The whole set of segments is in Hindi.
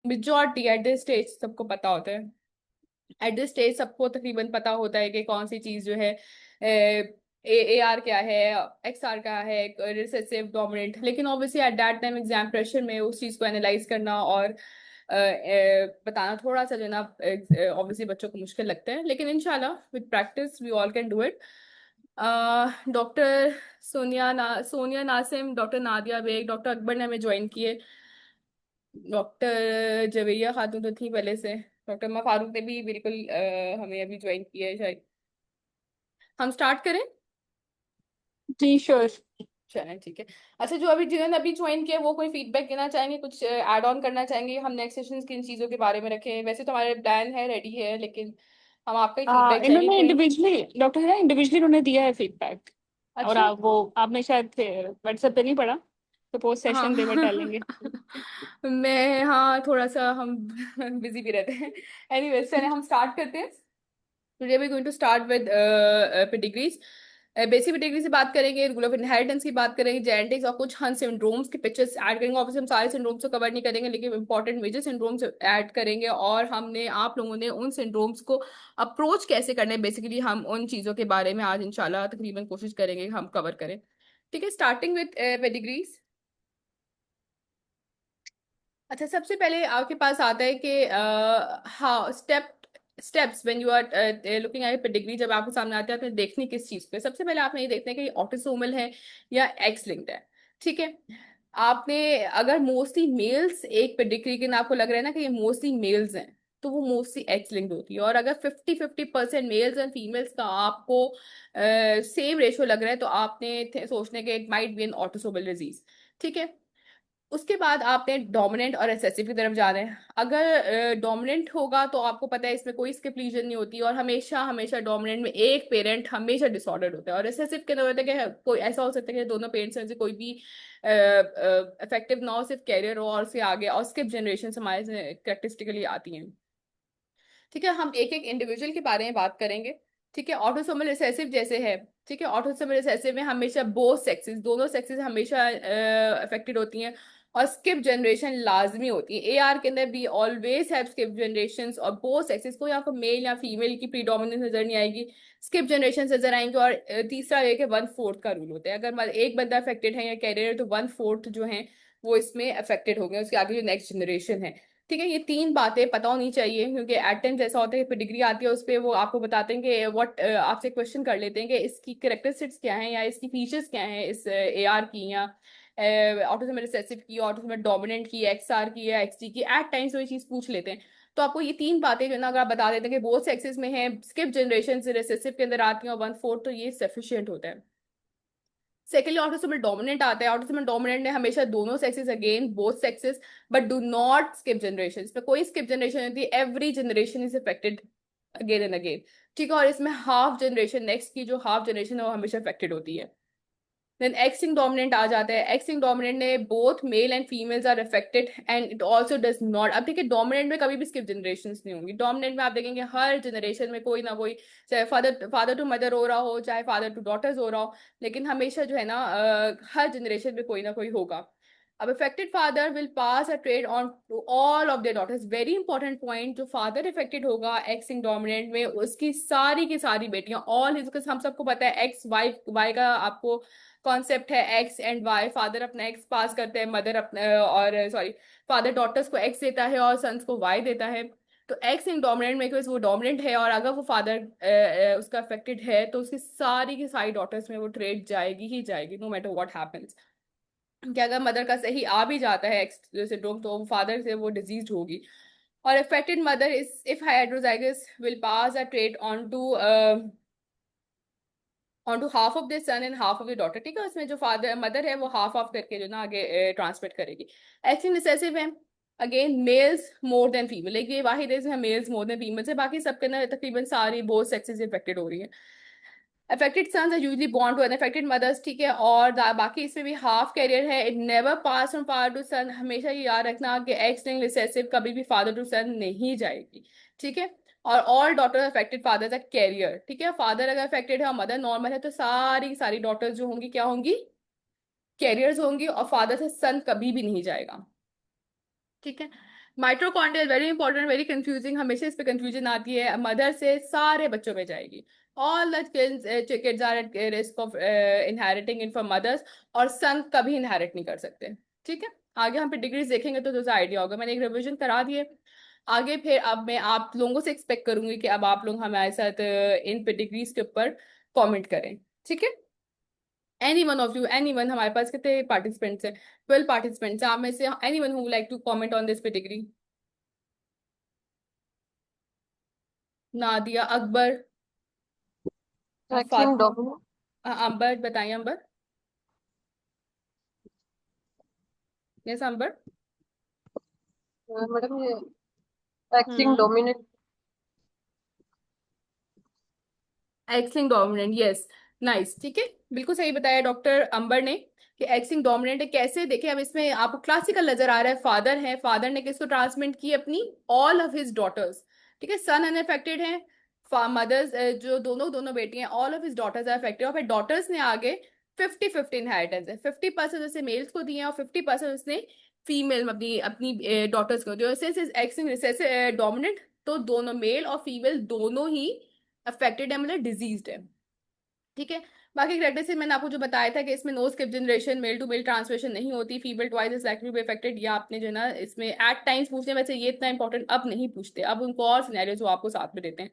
मेजॉरिटी एट दिस स्टेज सबको पता होता है। एट दिस स्टेज सबको तकरीबन पता होता है कि कौन सी चीज जो है ए आर क्या है, एक्स आर क्या है, रिसेसिव डोमिनेंट। लेकिन obviously at that time exam pressure में उस चीज को एनालाइज करना और बताना थोड़ा सा जो है ना ऑब्वियसली बच्चों को मुश्किल लगता है, लेकिन इंशाल्लाह with practice we all can do it. Doctor Sonia Nasim, doctor Nadia Baig, doctor Akbar ने हमें ज्वाइन किए, डॉक्टर जवेरिया खातून तो थी पहले से, डॉक्टर मा फारूक ने भी बिल्कुल हमें अभी ज्वाइन किया है शायद। हम स्टार्ट करें? जी श्योर। चलें ठीक है। अच्छा, जो अभी जिन्होंने अभी ज्वाइन किया वो कोई फीडबैक देना चाहेंगे, कुछ ऐड ऑन करना चाहेंगे, हम नेक्स्ट सेशन किन चीज़ों के बारे में रखें? वैसे तो हमारे प्लान है, रेडी है, लेकिन हम आपका ही फीडबैक चाहेंगे इन्होंने कोई। इंडिविजुअली, डॉक्टर है ना, इंडिविजुअली उन्होंने दिया है फीडबैक। और अच्छा। वो आपने शायद व्हाट्सएप पे नहीं पढ़ा, तो पोस्ट सेशन डे में हाँ। डालेंगे। मैं, हाँ, थोड़ा सा हम बिजी भी रहते हैं। एनीवेज, चलें हम स्टार्ट करते हैं। Today we going to start with pedigrees. Basic pedigree से बात करेंगे, रूल ऑफ इनहेरिटेंस की बात करेंगे, जेनेटिक्स और कुछ हन सिंड्रोम्स के पिक्चर्स ऐड करेंगे। ऑब्वियसली हम सारे सिंड्रोम्स को कवर नहीं करेंगे, लेकिन इंपॉर्टेंट मेजर सिंड्रोम्स ऐड करेंगे, और हमने आप लोगों ने उन सिंड्रोम्स को अप्रोच कैसे करना है, बेसिकली हम उन चीज़ों के बारे में आज इंशाल्लाह तकरीबन कोशिश करेंगे हम कवर करें। ठीक है, स्टार्टिंग विद पेडिग्रीज। अच्छा, सबसे पहले आपके पास आता है कि हाँ, steps when you are looking at pedigree. जब आपके सामने आते हैं, आपने देखनी किस चीज पे? सबसे पहले आपने ये देखना है कि ये ऑटोसोमल है या एक्स लिंक्ड है। ठीक है। आपने, अगर मोस्टली मेल्स एक पेडिग्री के, आपको लग रहा है ना कि ये मोस्टली मेल्स हैं, तो वो मोस्टली एक्स लिंक्ड होती है। और अगर 50-50% मेल्स एंड फीमेल्स का आपको सेम रेशो लग रहा है, तो आपने सोचने के it might be N autosomal disease. ठीक है। उसके बाद आपने डोमिनेंट और रिसेसिव की तरफ जाना है। अगर डोमिनेंट होगा तो आपको पता है इसमें कोई स्किप लीजन नहीं होती, और हमेशा हमेशा डोमिनेंट में एक पेरेंट हमेशा डिसऑर्डर होता है। और रिसेसिव के अंदर होता है कि कोई ऐसा हो सकता है कि दोनों पेरेंट्स में से कोई भी इफेक्टिव ना हो, सिर्फ कैरियर हो, और उससे आगे और स्किप जनरेशन हमारे करेक्टरिस्टिकली आती हैं। ठीक है, हम एक एक इंडिविजुअल के बारे में बात करेंगे। ठीक है, ऑटोसोमल रिसेसिव जैसे है। ठीक है, ऑटोसोमल रिसेसिव में हमेशा बोथ सेक्सेस, दोनों सेक्सेस हमेशा अफेक्टेड होती हैं, और स्किप जनरेशन लाजमी होती है। ए आर के अंदर भी ऑलवेज हैव स्किप जनरेशन, और बोथ सेक्सेस को यहाँ पर मेल या फीमेल की प्रीडोमिनेंस नजर नहीं आएगी, स्किप जनरेशन नजर आएंगे। और तीसरा ये कि 1/4 का रूल होता है। अगर एक बंदा अफेक्टेड है या कैरियर, तो 1/4 जो है वो इसमें अफेक्टेड हो गए, उसके आगे जो नेक्स्ट जनरेशन है। ठीक है, ये तीन बातें पता होनी चाहिए, क्योंकि एट टाइम्स ऐसा होता है कि डिग्री आती है उस पर वो आपको बताते हैं कि व्हाट, आपसे क्वेश्चन कर लेते हैं कि इसकी करेक्टरिस्टिक्स क्या हैं या इसकी फीचर्स क्या हैं, इस ए आर की या ऑटोसोमल रिसेसिव की, ऑटोसोमल डोमिनेंट की, एक्स आर की या एक्स टी की। एट टाइम्स वो ये चीज पूछ लेते हैं। तो आपको ये तीन बातें जो है ना, अगर आप बता देते हैं कि बोथ सेक्सेस में है, स्किप जनरेशन से रिसेसिव के अंदर आती हैं, और 1/4, तो ये सफिशियंट होता है। सेकेंडली, ऑटोसोमल डोमिनेंट आता है। ऑटोसोमल डोमिनेंट ने हमेशा दोनों sexes, again both sexes, but do not skip generation. इसमें कोई स्किप जनरेशन नहीं होती, every generation is affected again and again. ठीक है, और इसमें हाफ जनरेशन, नेक्स्ट की जो हाफ जनरेशन है वो हमेशा अफेक्टेड होती है। देन एक्सिंग डोमिनेंट आ जाता है। एक्सिंग डोमिनेंट ने both male and females are affected, and it also does not. अब देखिए, डोमिनेंट में कभी भी स्किप जनरेशन नहीं होंगी। डोमिनेंट में आप देखेंगे हर जनरेशन में कोई ना कोई, चाहे फादर फादर टू मदर हो रहा हो, चाहे फादर टू डॉटर्स हो रहा हो, लेकिन हमेशा जो है ना हर जनरेशन में कोई ना कोई होगा। अब affected father will pass a trait on to all of their daughters. Very important point, जो फादर इफेक्टेड होगा एक्सिंग डोमिनेंट में, उसकी सारी की सारी बेटियां, ऑल हिज, हम सबको पता है एक्स वाई वाई का आपको कॉन्सेप्ट है, एक्स एंड वाई। फादर अपना एक्स पास करते हैं, मदर अपना, और सॉरी, फादर डॉटर्स को एक्स देता है और सन्स को वाई देता है। तो एक्स इन डोमिनेंट में वो डोमिनेंट है, और अगर वो फादर उसका अफेक्टेड है, तो उसकी सारी की सारी डॉटर्स में वो ट्रेड जाएगी ही जाएगी, नो मैटर व्हाट हैपेंस। कि अगर मदर का सही आ भी जाता है एक्स सिंड्रोम, तो फादर से वो डिजीज होगी। और affected mother is if heterozygous will pass a trait on to half of the son and half of the daughter. ठीक है, उसमें जो फादर मदर है वो हाफ ऑफ करके जो ना आगे ट्रांसमिट करेगी। एक्सिंग रिसेसिव है, again males more than female, एक ये वाहिद है इसमें मेल्स मोर देन फीमेल्स है, बाकी सबके अंदर तकरीबन सारी बोथ सेक्सेस इफेक्टेड हो रही है। Affected sons are usually born to unaffected mothers. ठीक है, और बाकी इसमें भी हाफ कैरियर है, it never pass from father to son. हमेशा ये याद रखना कि एक्स लिंक्ड रिसेसिव कभी भी फादर टू सन नहीं जाएगी। ठीक है, और all daughter affected father are carrier. ठीक है, फादर अगर अफेक्टेड है और मदर नॉर्मल है, तो सारी सारी डॉटर्स जो होंगी क्या होंगी? कैरियर्स होंगी, और फादर से सन कभी भी नहीं जाएगा। ठीक है। Mitochondria very important, very confusing, हमेशा इस पे कंफ्यूजन आती है। मदर से सारे बच्चों में जाएगी। All the kids are at risk of inheriting in from mothers, और सन कभी इनहेरिट नहीं कर सकते। ठीक है, आगे हम पे डिग्रीज देखेंगे तो तुझे आइडिया होगा। मैंने एक रिवीजन करा दिए। आगे फिर अब मैं आप लोगों से एक्सपेक्ट करूंगी कि अब आप लोग हमारे साथ इन पे डिग्रीज के ऊपर कमेंट करें। ठीक है, any one of you, any one, हमारे पास कितने पार्टिसिपेंट्स हैं? 12 पार्टिसिपेंट्स हैं। आप में से anyone who like to comment on this pedigree? Nadia, Akbar, X linked Fatima, dominant. Ambar, बताइए अंबर। यस अंबर। मैडम ये X linked hmm, dominant. X linked dominant, yes, nice, ठीक है, बिल्कुल सही बताया डॉक्टर अंबर ने कि एक्सिंग डोमिनेंट है। कैसे देखिए, अब इसमें आपको क्लासिकल नजर आ रहा है। फादर है, फादर ने किसको ट्रांसमिट की? अपनी ऑल ऑफ हिज डॉटर्स। ठीक है, सन अनअफेक्टेड है, मदर्स जो दोनों दोनों बेटी हैं, all of his daughters are affected, और फिर डॉटर्स ने आगे 50-50 इनहेरिटेंस है। 50% उसने मेल्स को दिए हैं और 50% उसने फीमेल अपनी अपनी डॉटर्स को दिए। सिंस एक्सिंग रिसेसिव डोमिनेंट, तो दोनों मेल और फीमेल दोनों ही अफेक्टेड है, मतलब डिजीज्ड है। ठीक है, बाकी कैरेक्टरिस्टिक मैंने आपको जो बताया था कि इसमें no skip generation, male to male transmission नहीं होती, female twice is likely to be affected. या आपने जो है ना इसमें एट टाइम्स पूछते हैं, वैसे ये इतना इंपॉर्टेंट अब नहीं पूछते, अब उनको और सिनेरियो जो आपको साथ में देते हैं।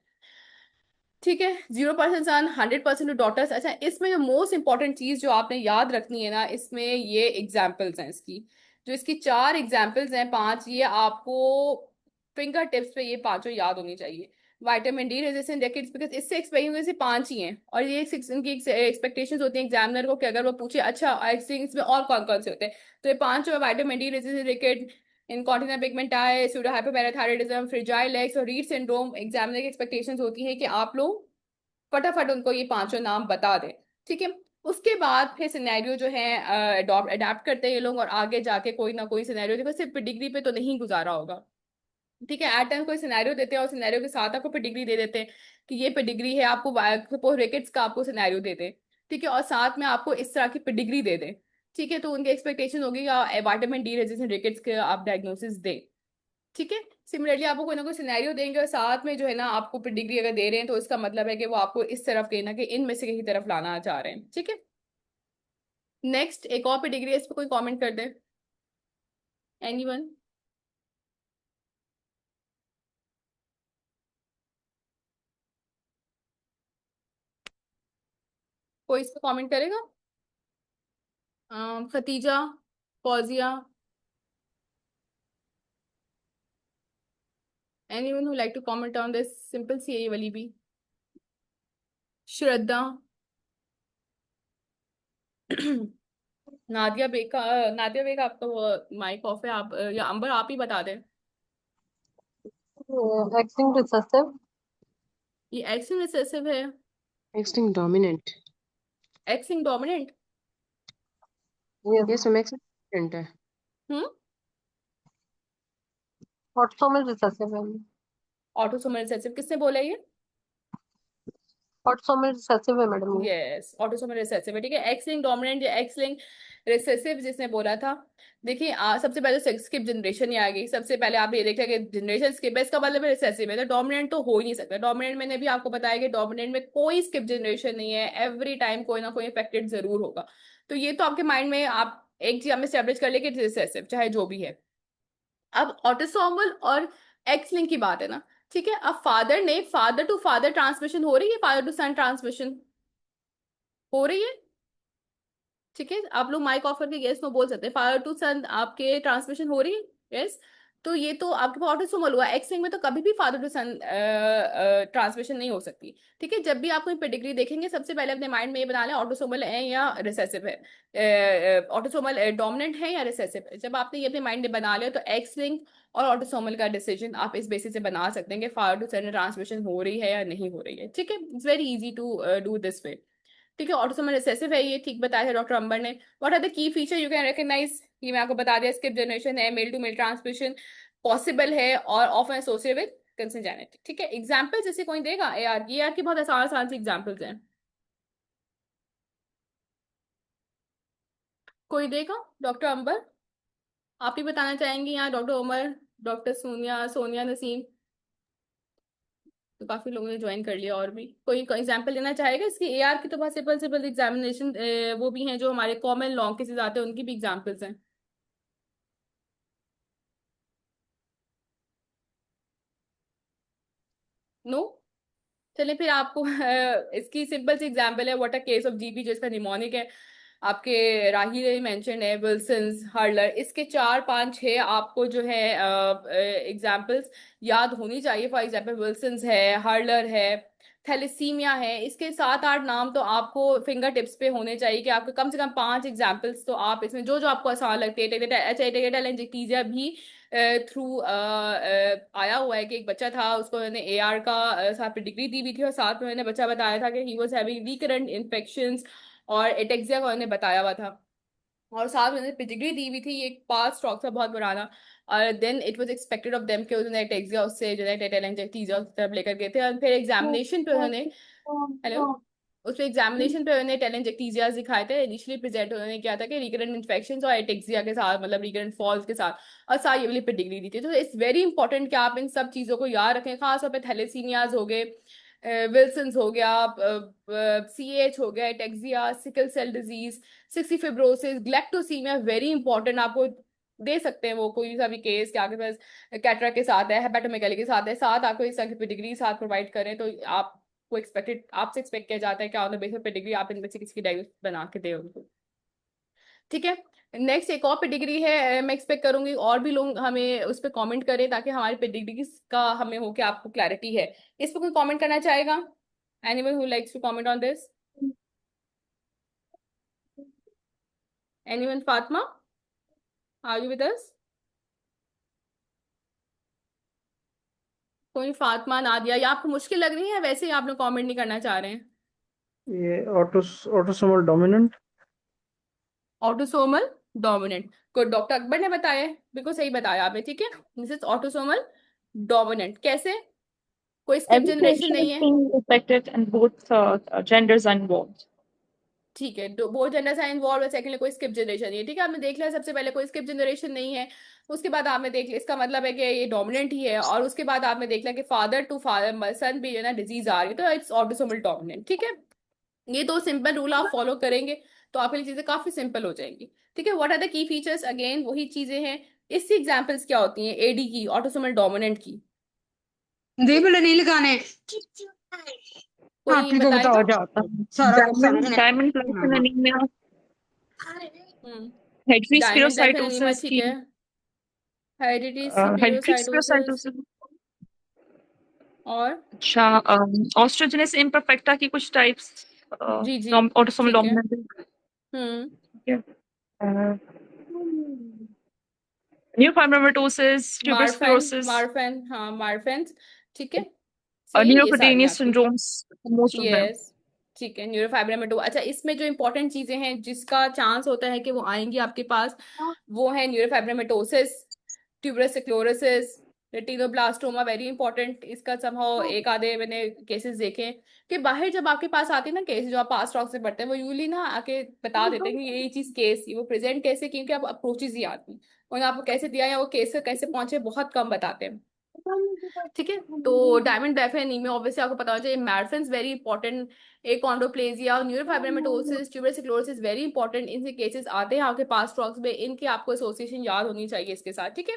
ठीक है, 0% सन, 100% डॉटर्स। अच्छा, इसमें जो मोस्ट इंपॉर्टेंट चीज जो आपने याद रखनी है ना, इसमें ये एग्जाम्पल्स हैं इसकी, जो इसकी 4 एग्जाम्पल्स हैं, 5, ये आपको फिंगर टिप्स पे ये पांचों याद होनी चाहिए। Vitamin D resistant rickets, because इससे एक्सपेक्ट हुए से 5 ही हैं, और ये 6 इनकी एक्सपेक्टेशंस होती हैं एग्जामिनर को कि अगर वो पूछे अच्छा इसमें और कौन कौन से होते हैं, तो ये 5 जो है, vitamin D resistant रिकेट, इनकॉन्टिनेंट पिगमेंटाइज, pseudo hypoparathyroidism, fragile eggs और रीड सिंड्रोम। एग्जामिनर की एक्सपेक्टेशंस होती है कि आप लोग फटाफट उनको ये पांचों नाम बता दें। ठीक है, उसके बाद फिर सिनेरियो जो है अडेप्ट करते हैं ये लोग, और आगे जाके कोई ना कोई सिनेरियो, देखो सिर्फ डिग्री पे तो नहीं गुजारा होगा। ठीक है, एट टाइम कोई सिनेरियो देते हैं और सिनेरियो के साथ आपको पेडिग्री दे देते हैं कि ये पेडिग्री है, आपको सपोज रिकेट्स का आपको सिनेरियो दे दें। ठीक है, और साथ में आपको इस तरह की पेडिग्री दे दें। ठीक है, तो उनकी एक्सपेक्टेशन होगी विटामिन डी रेजिस्टेंट रिकेट्स के आप डायग्नोसिस दें। ठीक है, सिमिलरली आपको कोई ना कोई सिनेरियो देंगे और साथ में जो है ना आपको डिग्री अगर दे रहे हैं, तो इसका मतलब है कि वो आपको इस तरफ कहीं ना कहीं इनमें से कहीं तरफ लाना चाह रहे हैं। ठीक है, नेक्स्ट एक और पे डिग्री है, इस पर कोई कमेंट कर दे, एनीवन? कोई इस पर कमेंट करेगा? Khatija, Fauzia, anyone who like to comment on this? Simple सी है ये वाली भी। श्रद्धा, नादिया बेग नादिया बेग, आपका वो माइक ऑफ है, आप या अंबर आप ही बता दें। X linked recessive. ये एक्सिन रिसेसिव है? Extinct dominant. X linked dominant? Yes, ma'am extinct dominant है. हम्म, ऑटोसोमल रिसेसिव है। ऑटोसोमल रिसेसिव किसने बोला ये? ऑटोसोमल रिसेसिव है मैडम ये। यस, ऑटोसोमल रिसेसिव है। ठीक है, एक्स लिंक डोमिनेंट या एक्स लिंक रिसेसिव जिसने बोला था, देखिए सबसे पहले सेक्स स्किप जनरेशन ही आ गई। सबसे पहले आप ये देखा कि जनरेशन स्किप है, इसका मतलब है रिसेसिव है, तो डोमिनेंट तो हो ही नहीं सकता। डोमिनेंट मैंने भी आपको बताया कि डोमिनेंट में कोई स्किप जनरेशन नहीं है, एवरी टाइम कोई ना कोई इफेक्टेड जरूर होगा। तो ये तो आपके माइंड में आप एक चीज हमें स्टेब्लिश कर ले कि रिसेसिव चाहे जो भी है। अब ऑटोसोमल और एक्स लिंक की बात है ना। ठीक है, अब फादर टू फादर ट्रांसमिशन हो रही है, फादर टू सन ट्रांसमिशन हो रही है। ठीक है, आप लोग माइक ऑफ करके यस नो बोल सकते हैं, फादर टू सन आपके ट्रांसमिशन हो रही है, यस। तो ये तो आपके पास ऑटोसोमल हुआ, एक्स लिंक में तो कभी भी फादर टू सन ट्रांसमिशन नहीं हो सकती। ठीक है, जब भी आप कोई पेडिग्री देखेंगे, सबसे पहले अपने माइंड में ये बना लें ऑटोसोमल है या रिसेसिव है, ऑटोसोमल डोमिनेंट है या रिसेसिव है। जब आपने ये अपने माइंड में बना लिया, तो एक्स लिंक और ऑटोसोमल का डिसीजन आप इस बेसिस से बना सकते हैं कि फादर टू सन ट्रांसमिशन हो रही है या नहीं हो रही है। ठीक है, it's very easy to do this way. ठीक है, ऑटोसोमल रिसेसिव है, ये ठीक बताया है डॉक्टर अंबर ने। What are the key feature you can recognise? ये मैं आपको बता दिया, स्किप जनरेशन है, male to male transmission possible है, और ऑफन एसोसिएटेड विद कंsanguinity। ठीक है, एग्जांपल जैसे कोई देगा यार, ये यार की बहुत आसान आसान सी एग्जांपल्स हैं, कोई देगा? डॉक्टर अंबर आप ही बताना चाहेंगे या डॉक्टर उमर? डॉक्टर सोनिया सोनिया नसीम, तो काफी लोगों ने ज्वाइन कर लिया। और भी कोई एग्जांपल लेना चाहेगा इसकी? एआर की तो बहुत सिंपल सिंपल एग्जामिनेशन वो भी हैं जो हमारे कॉमन लॉन्ग केसेस आते हैं, उनकी भी एग्जांपल्स हैं। नो। चलिए फिर आपको इसकी सिंपल सी एग्जांपल है what a case of GP, जो इसका निमोनिक है। आपके राही ने मेंशन है विल्सन्स, हर्लर, इसके 4 5 6 आपको जो है एग्जांपल्स याद होनी चाहिए। फॉर एग्जांपल विल्सन्स है, हर्लर है, थैलेसीमिया है, इसके 7 8 नाम तो आपको फिंगर टिप्स पे होने चाहिए कि आपको कम से कम 5 एग्जांपल्स तो आप इसमें जो जो आपको आसान लगते हैं। टेकेटेलेंजिक्टीजिया भी थ्रू आया हुआ है कि एक बच्चा था, उसको मैंने एआर का साथ में डिग्री दी हुई थी, और साथ में मैंने बच्चा बताया था कि he was having recurrent infections और एटेक्सिया को मैंने बताया हुआ था, और साथ में डिग्री दी हुई थी। ये एक पास स्टॉक था बहुत पुराना, और then it was expected of them कि उन्होंने एटेक्सिया उससे जो है टेटेलेंजिक्टीजिया उस तरफ लेकर गए थे, और फिर एग्जामिनेशन पे उन्होंने, हेलो, उसमें एग्जामिनेशन पे उन्होंने टेलेंजेक्टीजिया दिखाए थे। इनिशियली प्रेजेंट उन्होंने किया था कि रिकरेंट इन्फेक्शंस और एटेक्सिया के साथ, मतलब रिकरेंट फॉल्स के साथ, और साथ ये वाली पे डिग्री दी थी। तो इट्स वेरी इंपॉर्टेंट कि आप इन सब चीजों को याद रखें, खासतौर पे थैलेसीमियाज हो गए, विल्सन्स हो गया, सीएच हो गया, ataxia, sickle cell disease, cystic fibrosis, galactosemia, very important. आपको दे सकते हैं वो कोई सा भी केस कि आपके पास कैटरा के साथ है, हेपेटोमेगाली के साथ है, साथ आपको इस तरह की डिग्री साथ प्रोवाइड करें, तो आप को एक्सपेक्टेड आपसे एक्सपेक्ट किया जाता है कि ऑन द बेसिस पेडिग्री आप इनमें से किसी की डायग्नोस बना के दे उनको। ठीक है, नेक्स्ट एक और पेडिग्री है। मैं एक्सपेक्ट करूंगी और भी लोग हमें उस पर कमेंट करें ताकि हमारी पेडिग्री का हमें हो कि आपको क्लैरिटी है। इस पर कोई कमेंट करना चाहेगा? Anyone who likes to comment on this? Anyone? Fatima, are you with us? कोई? फातिमा, नादिया, या आपको मुश्किल लग रही है वैसे ही आप लोग कमेंट नहीं करना चाह रहे हैं? ये ऑटोसोमल डोमिनेंट। ऑटोसोमल डोमिनेंट को डॉक्टर अकबर ने बताया है, बिल्कुल सही बताया आपने। ठीक है, दिस इज ऑटोसोमल डोमिनेंट। कैसे? कोई स्किप Every जनरेशन patient नहीं is है? being affected and both genders are involved. ठीक है, बोथ जेंडर्स आर इन्वॉल्व है। सेकेंडली कोई स्किप जनरेशन नहीं है। ठीक है, आपने देख लिया सबसे पहले कोई स्किप जनरेशन नहीं है, उसके बाद आपने देख लिया, इसका मतलब है कि ये डोमिनेंट ही है, और उसके बाद आपने देख लिया कि फादर टू फादर सन भी जो है ना डिजीज आ रही है, तो इट्स ऑटोसोमल डोमिनेंट। ठीक है, ये 2 सिंपल रूल आप फॉलो करेंगे तो आपके लिए चीजें काफी सिंपल हो जाएंगी। ठीक है, what are the key features? Again वही चीजें हैं। इसकी एग्जांपल्स क्या होती हैं एडी की, ऑटोसोमल डोमिनेंट की? दे बोले नहीं लगाने। हाँ कोई ठीक है बताएगा? बताओ जाओ सारा कुछ Diamond, सामने। diamond plaque anemia, hereditary Diamond डेफिन एनीमा, spherocytosis ठीक की, है, हेरिडिटी hereditary स्पीरोसाइटोसिस, spherocytosis। और अच्छा, osteogenesis imperfecta की कुछ टाइप्स, जी जी, autosomal ठीक है। dominant। हम्म neurofibromatosis, tuberous मार्फेन, sclerosis, मार्फेन, हाँ मार्फेन, ठीक है, सही है ये सारी neurocutaneous आपकी। syndromes, most of them। Yes, ठीक है, न्यूरोफाइब्रोमेटो। अच्छा, इसमें जो इंपॉर्टेंट चीजें हैं जिसका चांस होता है कि वो आएंगी आपके पास, वो है neurofibromatosis, tuberous sclerosis, retinoblastoma, very important. इसका समहाउ एक आधे मैंने केसेस देखे हैं कि बाहर जब आपके पास आते हैं ना केस, जो आप पास टॉक से पढ़ते हैं, वो यूजली ना आके बता देते हैं कि ये चीज केस, वो प्रेजेंट कैसे, क्योंकि आप अप्रोचेज ही आती हैं, उन्हें आपको कैसे दिया या वो केस कैसे पहुंचे बहुत कम बताते हैं। ठीक है, तो डायमंड डेफिन में ऑब्वियसली आपको पता होना चाहिए। Marfan very important, achondroplasia, neurofibromatosis, tuberous sclerosis, very important. इनसे केसेस आते हैं आपके पास स्ट्रोक्स में, इनकी आपको एसोसिएशन याद होनी चाहिए इसके साथ। ठीक है,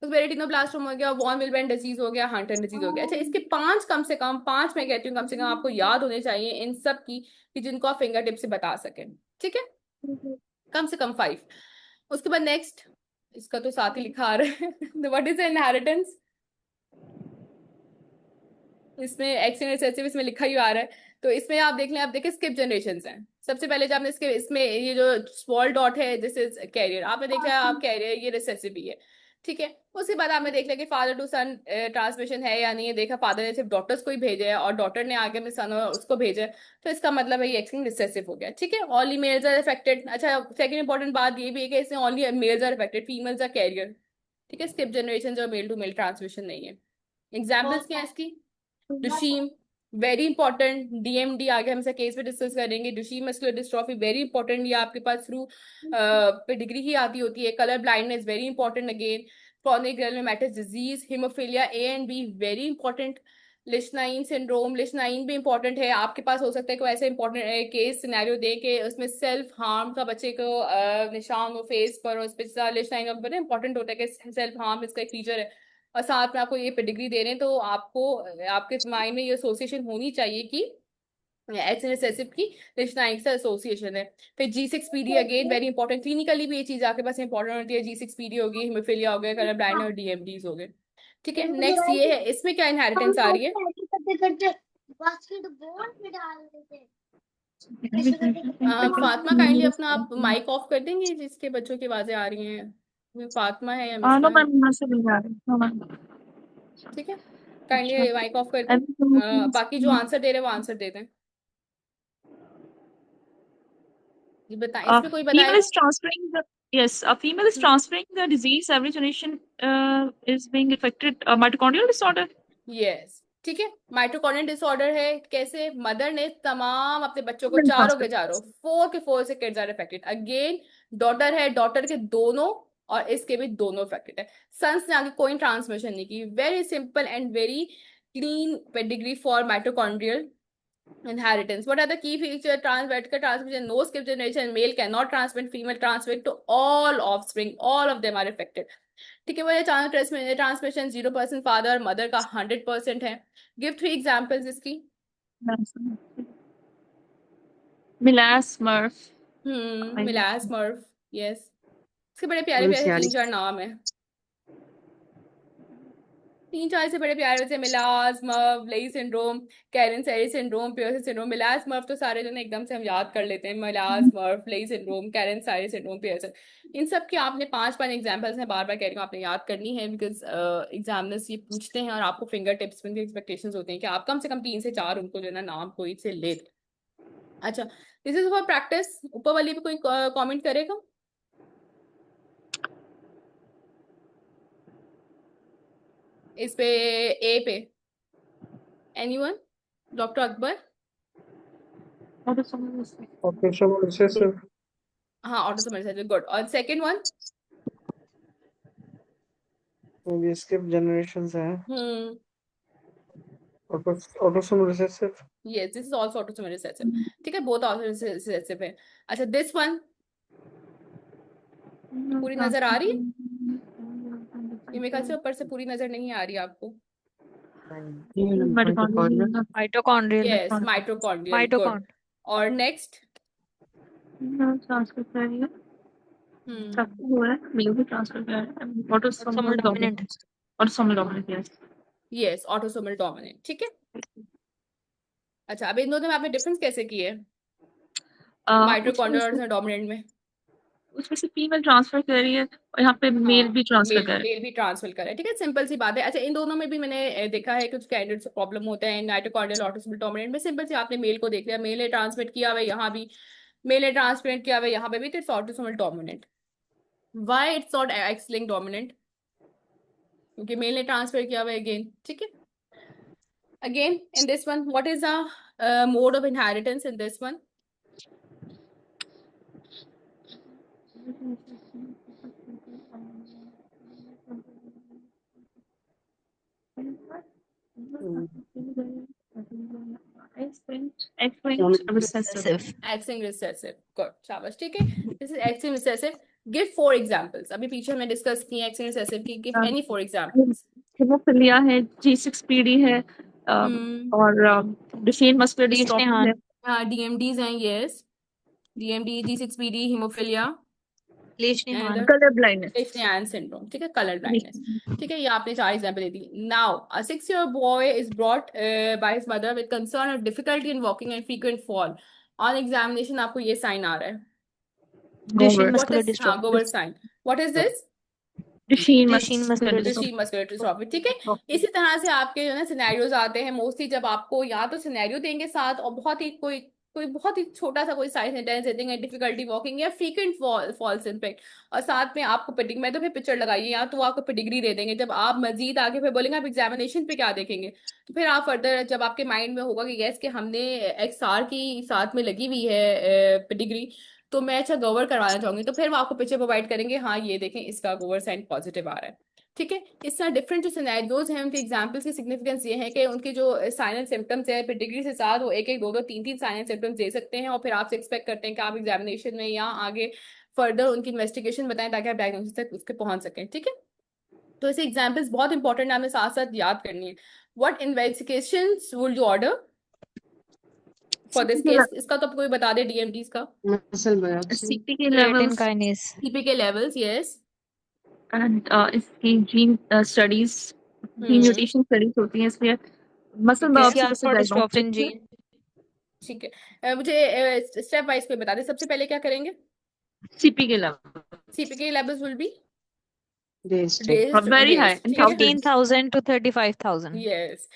तो रेटिनोब्लास्टोम हो गया, वॉन विलबेंट डिजीज हो गया, हंटन डिजीज हो गया। अच्छा, इसके 5 कम से कम 5 मैं कहती हूँ कम से कम आपको याद होने चाहिए इन सब की, कि जिनको आप फिंगर टिप से बता सकें। ठीक है, कम से कम 5। उसके बाद नेक्स्ट, इसका तो साथ ही लिखा आ रहा है व्हाट इज इनहेरिटेंस? इसमें एक्सटेंड रिसेसिव इसमें लिखा ही आ रहा है। तो इसमें आप देख लें, आप देखें स्किप जनरेशन हैं। सबसे पहले जब आपने इसके इसमें ये जो स्मॉल डॉट है दिस इज कैरियर, आपने देख लिया आप कैरियर ये रिसेसिव भी है। ठीक है, उसके बाद आपने देख लिया कि फादर टू सन ट्रांसमिशन है या नहीं है, देखा फादर ने सिर्फ डॉटर्स को ही भेजा है और डॉटर ने आगे में सन और उसको भेजा है, तो इसका मतलब है ये एक्सटेंड रिसेसिव हो गया। ठीक है, ओनली मेल्स आर अफेक्टेड। अच्छा, सेकंड इंपॉर्टेंट बात ये भी है कि इसमें only males are affected, females are carrier. ठीक है, स्किप जनरेशन जो मेल टू मेल ट्रांसमिशन नहीं है। एग्जाम्पल्स क्या है इसकी? डुशीम, वेरी इंपॉर्टेंट। डीएमडी आगे हम इसे केस पे डिस्कस करेंगे। Duchenne muscular dystrophy, very important, ये आपके पास थ्रू पेडिग्री ही आती होती है। Colour blindness, very important again. chronic granulomatous disease, hemophilia A and B, very important. Lesch Nyhan syndrome, Lesch Nyhan भी इंपॉर्टेंट है। आपके पास हो सकता है कोई ऐसे इंपॉर्टेंट केस सिनेरियो दे के उसमें सेल्फ हार्म का बच्चे को निशान हो फेस पर, और उस पर लिशनाइन बड़ा इंपॉर्टेंट होता है कि सेल्फ हार्म इसका एक फीचर है, और साथ में आपको ये पेडिग्री दे रहे हैं, तो आपको आपके माइंड में ये एसोसिएशन होनी चाहिए कि एच रिसेसिव की लिशनाइन से एसोसिएशन है। फिर G6PD again very important, clinically भी ये चीज आपके पास इंपॉर्टेंट होती है। G6PD हो गई, हिमोफिलिया हो गया, कलर ब्लाइंड और DMDs हो गए। ठीक है, नेक्स्ट ये है, इसमें क्या इनहेरिटेंस आ रही है? फातिमा काइंडली अपना आप माइक ऑफ कर देंगे, जिसके बच्चों की आवाजें आ रही हैं। फातिमा है या नो मिस्का है? मैम, यहाँ से नहीं आ रही। No ma'am. ठीक है, काइंडली माइक ऑफ कर दें। बाकी जो आंसर दे रहे हैं वो आंसर दे दें। ये बताएं, इसमें कोई Female बताएगा? is transferring the yes, a female is transferring the disease. Every generation is being affected. Mitochondrial disorder. Yes, ठीक है, माइटोकॉन्ड्रियल डिसऑर्डर है। कैसे? मदर ने तमाम अपने बच्चों को Female चारों transfer. के चारों 4 के 4 से kids are affected. Again daughter है, डॉटर के दोनों और इसके भी दोनों अफेक्टेड है। सन्स ने आगे कोई ट्रांसमिशन नहीं की। Very simple and very clean pedigree for mitochondrial inheritance. What are the key features? Vertical transmission, no skip generation, male cannot transmit, female transmit to all offspring, all of them are affected. ठीक है, वो ट्रांसमिशन 0% फादर और मदर का 100% है। गिव 3 एग्जांपल्स इसकी। Melasmurph. मिलास मर्फ, यस। इसके बड़े प्यारे प्यारे 3-4 नाम है, 3-4 से बड़े प्यारे से मिलास मर्फ, लेई सिंड्रोम, कैरन सैरी सिंड्रोम, पियर्सन सिंड्रोम। मिलास मर्फ तो सारे जो ना एकदम से हम याद कर लेते हैं, मिलास मर्फ, लेई सिंड्रोम, कैरन सैरी सिंड्रोम, पियर्सन। इन सब के आपने 5-5 एग्जांपल्स हैं, बार बार कह रही हूँ आपने याद करनी है, बिकॉज एग्जामिनर्स ये पूछते हैं और आपको फिंगर टिप्स में भी एक्सपेक्टेशंस होते हैं कि आप कम से कम 3 से 4 उनको जो है ना नाम कोई से ले दें। अच्छा, दिस इज फॉर प्रैक्टिस। ऊपर वाली पे कोई कमेंट करेगा? इस पे ए पे anyone? Doctor Akbar? Autosomal recessive. हाँ, ऑटोसोमल रिसेसिव, गुड। और second one? Maybe skip generations है. हम्म, Autosomal recessive. Yes, this is also autosomal recessive. ठीक है, बोथ ऑटोसोमल रिसेसिव है। अच्छा, दिस वन पूरी नजर आ रही है? ये मेरे ख्याल से ऊपर से पूरी नजर नहीं आ रही आपको। Mitochondrial. Yes, mitochondrial, good. और नेक्स्ट? ट्रांसफर कर रही है। सबको हो रहा है, मेल भी ट्रांसफर कर रहा है। Autosomal dominant. Autosomal dominant, yes. Yes, autosomal dominant. ठीक है, अच्छा, अब इन दोनों में आपने डिफरेंस कैसे किए माइटोकॉन्ड्रियल और डोमिनेंट में? उसमें से फीमेल ट्रांसफर कर रही है और यहाँ पे मेल भी ट्रांसफर कर रहा है। मेल भी ट्रांसफर कर रहा है। ठीक है, सिंपल सी बात है। अच्छा, इन दोनों में भी मैंने देखा है कुछ कैंडिडेट्स को प्रॉब्लम होता है माइटोकॉन्ड्रियल ऑटोसोमल डोमिनेंट में। सिंपल सी आपने मेल को देख लिया, मेल ने ट्रांसमिट किया हुआ, यहाँ भी मेल ने ट्रांसमिट किया हुआ, यहाँ पे भी, तो it's autosomal dominant. Why it's not x linked dominant? क्योंकि मेल ने ट्रांसफर किया हुआ अगेन। ठीक है, again in this one what is the mode of inheritance in this one? X-linked recessive. X-linked recessive, good, शाबाश। ठीक है, this is X-linked recessive. Give 4 examples. अभी पीछे हमने डिस्कस की है X-linked recessive की। Give any 4 examples. Hemophilia है, G6PD है, और Duchenne muscular dystrophy है। हाँ, DMDs हैं, yes. DMD, G6PD, hemophilia, color blindness. लेशनियान syndrome, ठीक है, color blindness। ठीक है, ये आपने 4 example they the. Now, a 6-year-old boy is brought by his mother with concern of difficulty in walking and frequent fall. On examination आपको ये साइन आ रहा है, Duchenne what muscular is, हाँ, dystrophy. Gower sign. What is this? Duchenne muscular dystrophy. Duchenne muscular dystrophy। ठीक है, इसी तरह से आपके जो है सिनेरियोज आते हैं मोस्टली, जब आपको या तो सिनेरियो देंगे साथ और बहुत ही कोई बहुत ही छोटा सा कोई साइंस सेंटेंस दे देंगे, डिफिकल्टी वॉकिंग या फ्रीक्वेंट फॉल्स इम्पैक्ट, और साथ में आपको पेडिग्री, मैं तो फिर पिक्चर लगाइए या तो वो आपको पेडिग्री दे देंगे। जब आप मजीद आगे फिर बोलेंगे आप एग्जामिनेशन पे क्या देखेंगे, तो फिर आप फर्दर जब आपके माइंड में होगा कि यस कि हमने XR की साथ में लगी हुई है पेडिग्री, तो मैं अच्छा गोवर करवाना चाहूंगी, तो फिर वो आपको पिक्चर प्रोवाइड करेंगे, हाँ ये देखें इसका गोवर साइन पॉजिटिव आ रहा है। ठीक है। इस तरह डिफरेंट जो सिनेरियोज हैं उनके एग्जांपल्स की सिग्निफिकेंस ये है कि उनके जो साइन सिम्टम्स है पेडिग्री के साथ वो एक एक दो दो तीन तीन साइन सिम्टम्स दे सकते हैं और फिर आपसे एक्सपेक्ट करते हैं कि आप एग्जामिनेशन में या आगे फर्दर उनकी इन्वेस्टिगेशन बताएं ताकि आप डायग्नोसिस तक उसके पहुंच सकें। ठीक है, तो ऐसे एग्जाम्पल्स बहुत इंपॉर्टेंट हमें साथ साथ याद करनी है। What investigations would you order for this case? इसका तो आपको कोई बता दे, डीएमटीज का। Muscle biopsy. CPK creatine levels kinase. CPK levels, yes. and इसकी gene studies, gene mutation studies होती हैं, इसलिए मसल ठीक है। बायोप्सी PCR जैसे for डायग्नोस्टिक dystrophin gene. ठीक है, मुझे स्टेप वाइज पे बता दे। सबसे पहले क्या करेंगे? CPK level CPK levels will be Raised. Raised, very high raised, in ठीक है। 15,000 to 35,000. यस,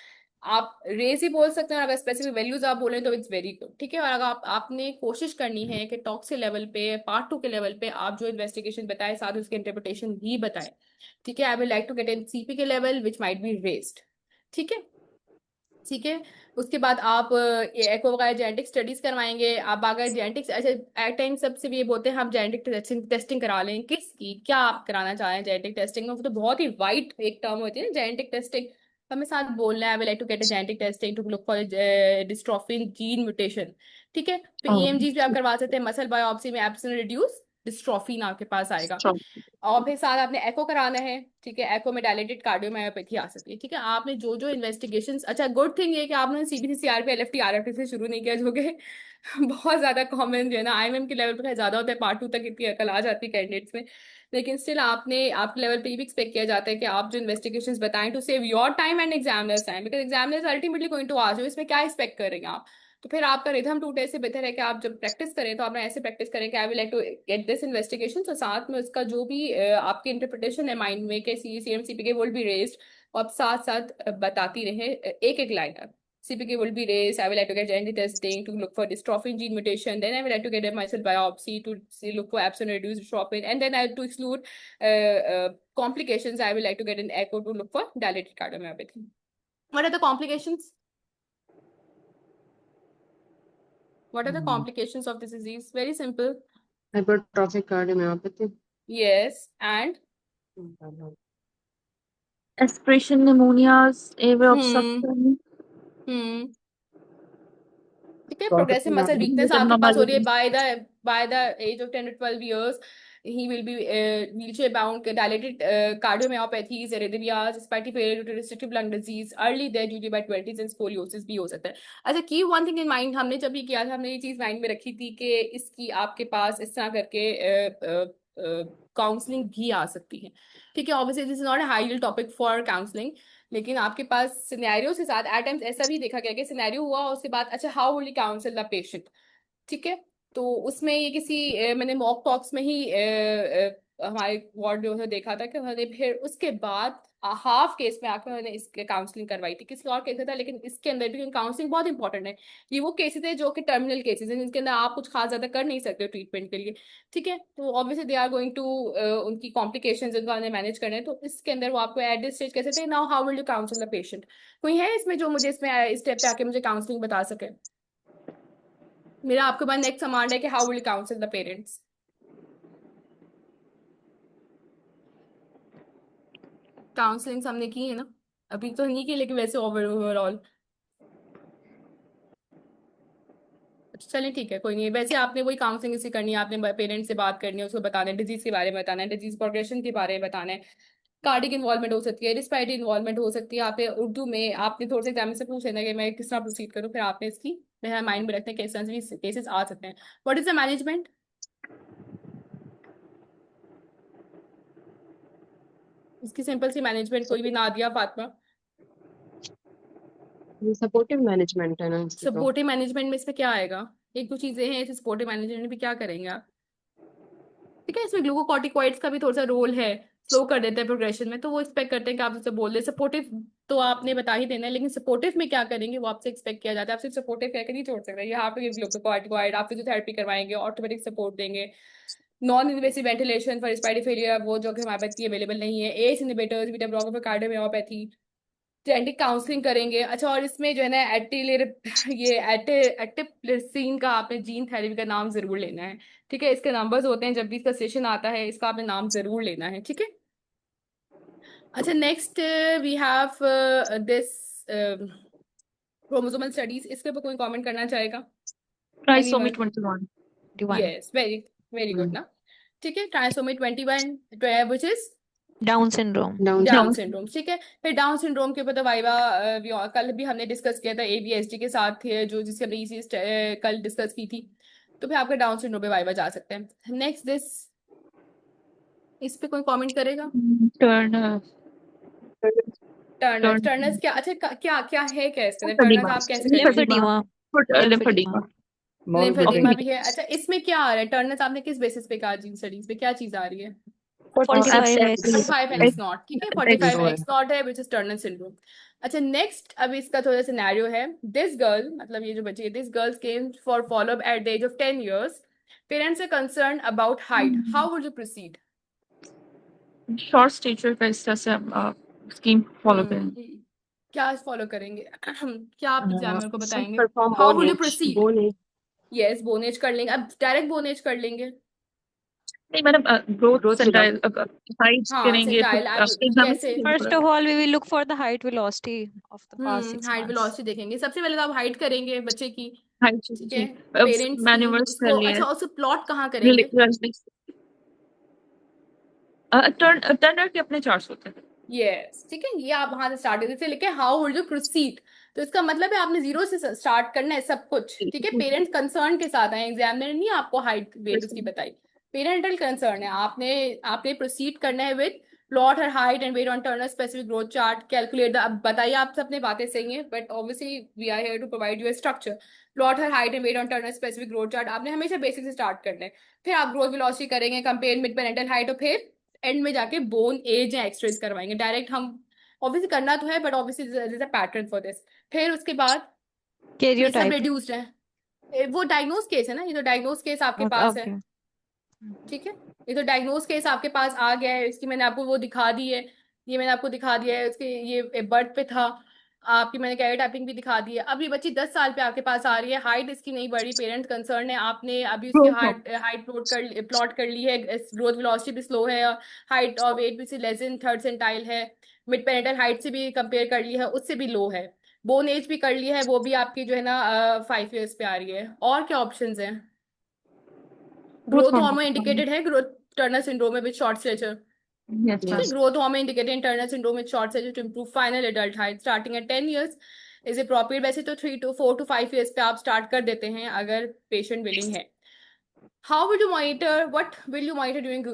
आप रेज ही बोल सकते हैं, अगर स्पेसिफिक वैल्यूज आप बोलें तो इट्स वेरी गुड। ठीक है, और अगर आपने कोशिश करनी है कि टॉक्सिक लेवल पे, पार्ट 2 के लेवल पे आप जो इन्वेस्टिगेशन बताए साथ उसके इंटरप्रिटेशन भी बताए। ठीक है, I will like to get in CP के level which might be raised. ठीक है, ठीक है। उसके बाद आप एको वगैरह जेनेटिक स्टडीज करवाएंगे। आप अगर जेनेटिक्स, अच्छा एट टाइम सबसे भी ये बोलते हैं हम जेनेटिक टेस्टिंग करा लें, किसकी क्या आप कराना चाह रहे हैं जेनेटिक टेस्टिंग में? वो तो बहुत ही वाइड एक टर्म होती है ना जेनेटिक टेस्टिंग। हमें साथ बोलना है I will like to get a genetic testing to look for dystrophin gene mutation. ठीक है, तो ईएमजी भी आप करवा सकते हैं। मसल बायोप्सी में एब्सेंट रिड्यूस डिस्ट्रोफिन आपके पास आएगा। और फिर साथ आपने एको कराना है। ठीक है, एको में डायलेटेड कार्डियोमायोपैथी आ सकती है। ठीक है, आपने जो जो इन्वेस्टिगेशन, अच्छा गुड थिंग ये कि आपने सीबीसी सीआरपी एलएफटी आरएफटी से शुरू नहीं किया, जो कि बहुत ज्यादा कॉमन जो है ना आईएमएम के लेवल पर ज्यादा होता है, पार्ट 2 तक इतनी अकल आ जाती है कैंडिडेट्स में। लेकिन स्टिल आपने आपके लेवल पे ये भी एक्सपेक्ट किया जाता है कि आप जो इन्वेस्टिगेशंस बताएं to save your time and examiners time, because examiners ultimately going to ask you इसमें क्या एक्सपेक्ट कर रहे हैं आप। तो फिर आपका रिथम टूटे से बेहतर है कि आप जब प्रैक्टिस करें तो आपने ऐसे प्रैक्टिस करें कि I will like to get this investigation, तो साथ में उसका जो भी आपकी इंटरप्रिटेशन है माइंड में कि सीएमसीपीके विल बी रेज्ड, और आप साथ साथ बताती रहे एक एक लाइन आप CPK will be raised. I will have to get genetic testing to look for dystrophin gene mutation. Then I will have to get a muscle biopsy to see, look for absent or reduced dystrophin. And then I have to exclude complications. I will like to get an echo to look for dilated cardiomyopathy. What are the complications? What are the complications of this disease? Very simple. Hypertrophic cardiomyopathy. Yes, and aspiration pneumonias, airway obstruction, ठीक है, प्रोग्रेसिव मसल वीकनेस आपके पास हो रही है by the age of 10 to 12 years. He will be wheelchair bound, dilated cardiomyopathies, arrhythmias, respiratory failure due to restrictive lung disease, early death due to by 20s and scoliosis भी हो सकता है। अच्छा, की वन थिंग इन माइंड, हमने जब ये किया था हमने ये चीज माइंड में रखी थी कि इसकी आपके पास इस तरह करके काउंसलिंग भी आ सकती है। ठीक है, obviously this is not a high topic for counselling, लेकिन आपके पास सिनेरियोस के साथ एट टाइम्स ऐसा भी देखा गया कि सिनेरियो हुआ उसके बाद अच्छा how will you council the patient. ठीक है, तो उसमें ये किसी मैंने मॉक टॉक्स में ही हमारे वार्ड जो है देखा था कि उन्होंने फिर उसके बाद हाफ केस में आकर उन्होंने इसके काउंसलिंग करवाई थी। किसी और केस में था लेकिन इसके अंदर भी काउंसलिंग बहुत इंपॉर्टेंट है। ये वो केसेस है जो कि टर्मिनल केसेस हैं जिनके अंदर आप कुछ खास ज्यादा कर नहीं सकते ट्रीटमेंट के लिए। ठीक है, तो obviously they are going to उनकी कॉम्प्लिकेशंस उनका उन्हें मैनेज करना है, तो इसके अंदर वो आपको एट दिस स्टेज कैसे थे now how will you council the patient. कोई है इसमें जो मुझे इसमें इस स्टेप पे आके मुझे काउंसलिंग बता सके? मेरा आपके पास नेक्स्ट कमांड है कि how will you council the parents. Counselling हमने की है ना, अभी तो नहीं की लेकिन वैसे ओवरऑल चलिए ठीक है, कोई नहीं। वैसे आपने वही काउंसलिंग इसी करनी है, आपने पेरेंट्स से बात करनी है, उसको बताना है डिजीज के बारे में बताना है, डिजीज प्रोग्रेशन के बारे में बताना है, कार्डिक इन्वॉल्वमेंट हो सकती है, रिस्पायरेटरी इन्वॉल्वमेंट हो सकती है। आपने उर्दू में आपने थोड़े से एग्जाम से पूछ लेना कि मैं किस तरह प्रोसीड करूँ, फिर आपने इसकी मेरा माइंड में रखते हैं किस तरह से भी केसेस आ सकते हैं। What is the management? इसकी सिंपल सी मैनेजमेंट कोई भी ना दिया फातिमा। ये सपोर्टिव मैनेजमेंट है ना इसकी तो। सपोर्टिव मैनेजमेंट में इसमें क्या आएगा? एक दो चीजें हैं इस सपोर्टिव मैनेजमेंट में, क्या करेंगे आप? ठीक है, इसमें ग्लूकोकॉर्टिकॉइड्स का भी थोड़ा सा रोल है, स्लो कर देते हैं प्रोग्रेशन में, तो वो एक्सपेक्ट करते हैं कि आप उससे बोल दे। सपोर्टिव तो आपने बता ही देना है, लेकिन सपोर्टिव में क्या करेंगे वो आपसे एक्सपेक्ट किया जाता है। आप सिर्फ सपोर्टिव कहकर नहीं छोड़ सकते, यहाँ पे ग्लूकोकॉर्टिकॉइड आप फिजियोथेरेपी करवाएंगे, ऑर्थोपेडिक सपोर्ट देंगे, non invasive ventilation for respiratory failure वो जो कि हमारे पास अवेलेबल नहीं है, S inhibitors, beta blocker for cardiomyopathy, genetic counselling करेंगे। अच्छा, और इसमें जो है ना एटिप्लिसिन का आपने जीन थेरेपी का नाम जरूर लेना है। ठीक है, इसके नंबर्स होते हैं जब भी इसका सेशन आता है, इसका आपने नाम जरूर लेना है। ठीक है, अच्छा next we have this chromosomal studies, इसके ऊपर कोई कमेंट करना चाहेगा? Trisomy Anyone? 21. 21. Yes, very good ना। ठीक है, trisomy 21 which is Down syndrome. Down down Down. Syndrome. ठीक है, फिर डाउन सिंड्रोम के ऊपर तो वाइवा कल भी हमने डिस्कस किया था, ABSD के साथ थे जो जिससे हमने इसी कल डिस्कस की थी। तो फिर आपका डाउन सिंड्रोम पे वाइवा जा सकते हैं। नेक्स्ट दिस, इस पे कोई कमेंट करेगा? Turner. Turners, Turner. टर्नर्स क्या, अच्छा क्या क्या है, क्या इसके अंदर टर्नर्स Lymphedema. आप कैसे करेंगे? Lymphedema. Lymphedema. लिम्फेडिमा भी है। अच्छा इसमें क्या आ रहा है टर्नर्स, आपने किस बेसिस पे कहा जी स्टडीज पे, क्या चीज आ रही है? 45x. 45x नॉट, ठीक है, X. 45x नॉट है विच इज टर्नर सिंड्रोम। अच्छा नेक्स्ट, अब इसका थोड़ा सा सिनेरियो है। दिस गर्ल, मतलब ये जो बच्ची है, this girl came for follow up at the age of 10 years। Parents are concern about height, how would you proceed? Short stature का इस तरह से स्कीम फॉलो करें। क्या फॉलो करेंगे? क्या आप एग्जामिनर को बताएंगे? perform how would you bonage. Proceed? Bonage. Yes, bone age कर लेंगे, अब डायरेक्ट बोनेज कर लेंगे। नहीं madam growth Growth centile height हाँ करेंगे तो सेंटाइल, आप एग्जाम कैसे? First of all, we will look for the height velocity of the past 6 height months. Velocity देखेंगे सबसे पहले, तो आप हाइट करेंगे बच्चे की। हाइट ठीक जी है, पेरेंट्स की मैन्युअल्स कर उसको, लिए अच्छा उसको प्लॉट कहाँ करेंगे? टर्नर के अपने चार्ट्स होते हैं। यस, ठीक है, ये आप वहां से स्टार्ट करते थे, लिखे हाउ वुड यू प्रोसीड। तो इसका मतलब है आपने जीरो से स्टार्ट करना है सब कुछ। ठीक है, पेरेंट्स कंसर्न के साथ आए, एग्जामिनर नहीं आपको हाइट वेट उसकी बताई, पेरेंटल कंसर्न है। आपने आपने प्रोसीड करना है with plot her height and weight on Turner specific growth chart, calculate the, अब बताइए आप सबने बातें सही हैं but obviously we are here to provide you a structure. Plot her height and weight on Turner specific growth chart, आपने हमेशा बेसिक से स्टार्ट करना है। फिर आप ग्रोथ वेलोसिटी करेंगे, कंपेयर मिड पेरेंटल हाइट, और फिर एंड में जाके बोन एज या एक्सरेज करवाएंगे। डायरेक्ट हम ऑब्वियसली करना तो है but obviously there is a pattern for this. फिर उसके बाद ये सब Karyotype. रिड्यूस्ड है, वो डायग्नोज केस है ना, ये तो डायग्नोज केस आपके Okay. पास है। Okay. ठीक है, ये तो डायग्नोज केस आपके पास आ गया है, इसकी मैंने आपको वो दिखा दी है, ये मैंने आपको दिखा दिया है, उसके ये बर्थ पे था आपकी, मैंने कैरियोटाइपिंग भी दिखा दी है। अब ये बच्ची 10 साल पे आपके पास आ रही है, हाइट इसकी नहीं बढ़ी, पेरेंट्स कंसर्न है, आपने अभी उसकी हाइट प्लॉट कर ली है, ग्रोथ वेलोसिटी भी स्लो है, हाइट और वेट भी लेस देन थर्ड सेंटाइल है, मिड पेरेंटल हाइट से भी कंपेयर कर ली है, उससे भी लो है, बोन एज भी कर ली है, वो भी आपकी जो है ना 5 years पे आ रही है। और क्या ऑप्शंस हैं? ग्रोथ हार्मोन इंडिकेटेड है, ग्रोथ टर्नर सिंड्रोम में विद शॉर्ट स्टेचर। ठीक है, growth hormone indicated in Turner syndrome with short stature to improve final adult height starting at 10 years is appropriate. वैसे तो 4 to 5 years पे आप स्टार्ट कर देते हैं अगर पेशेंट विलिंग है। How will you monitor, what will you monitor during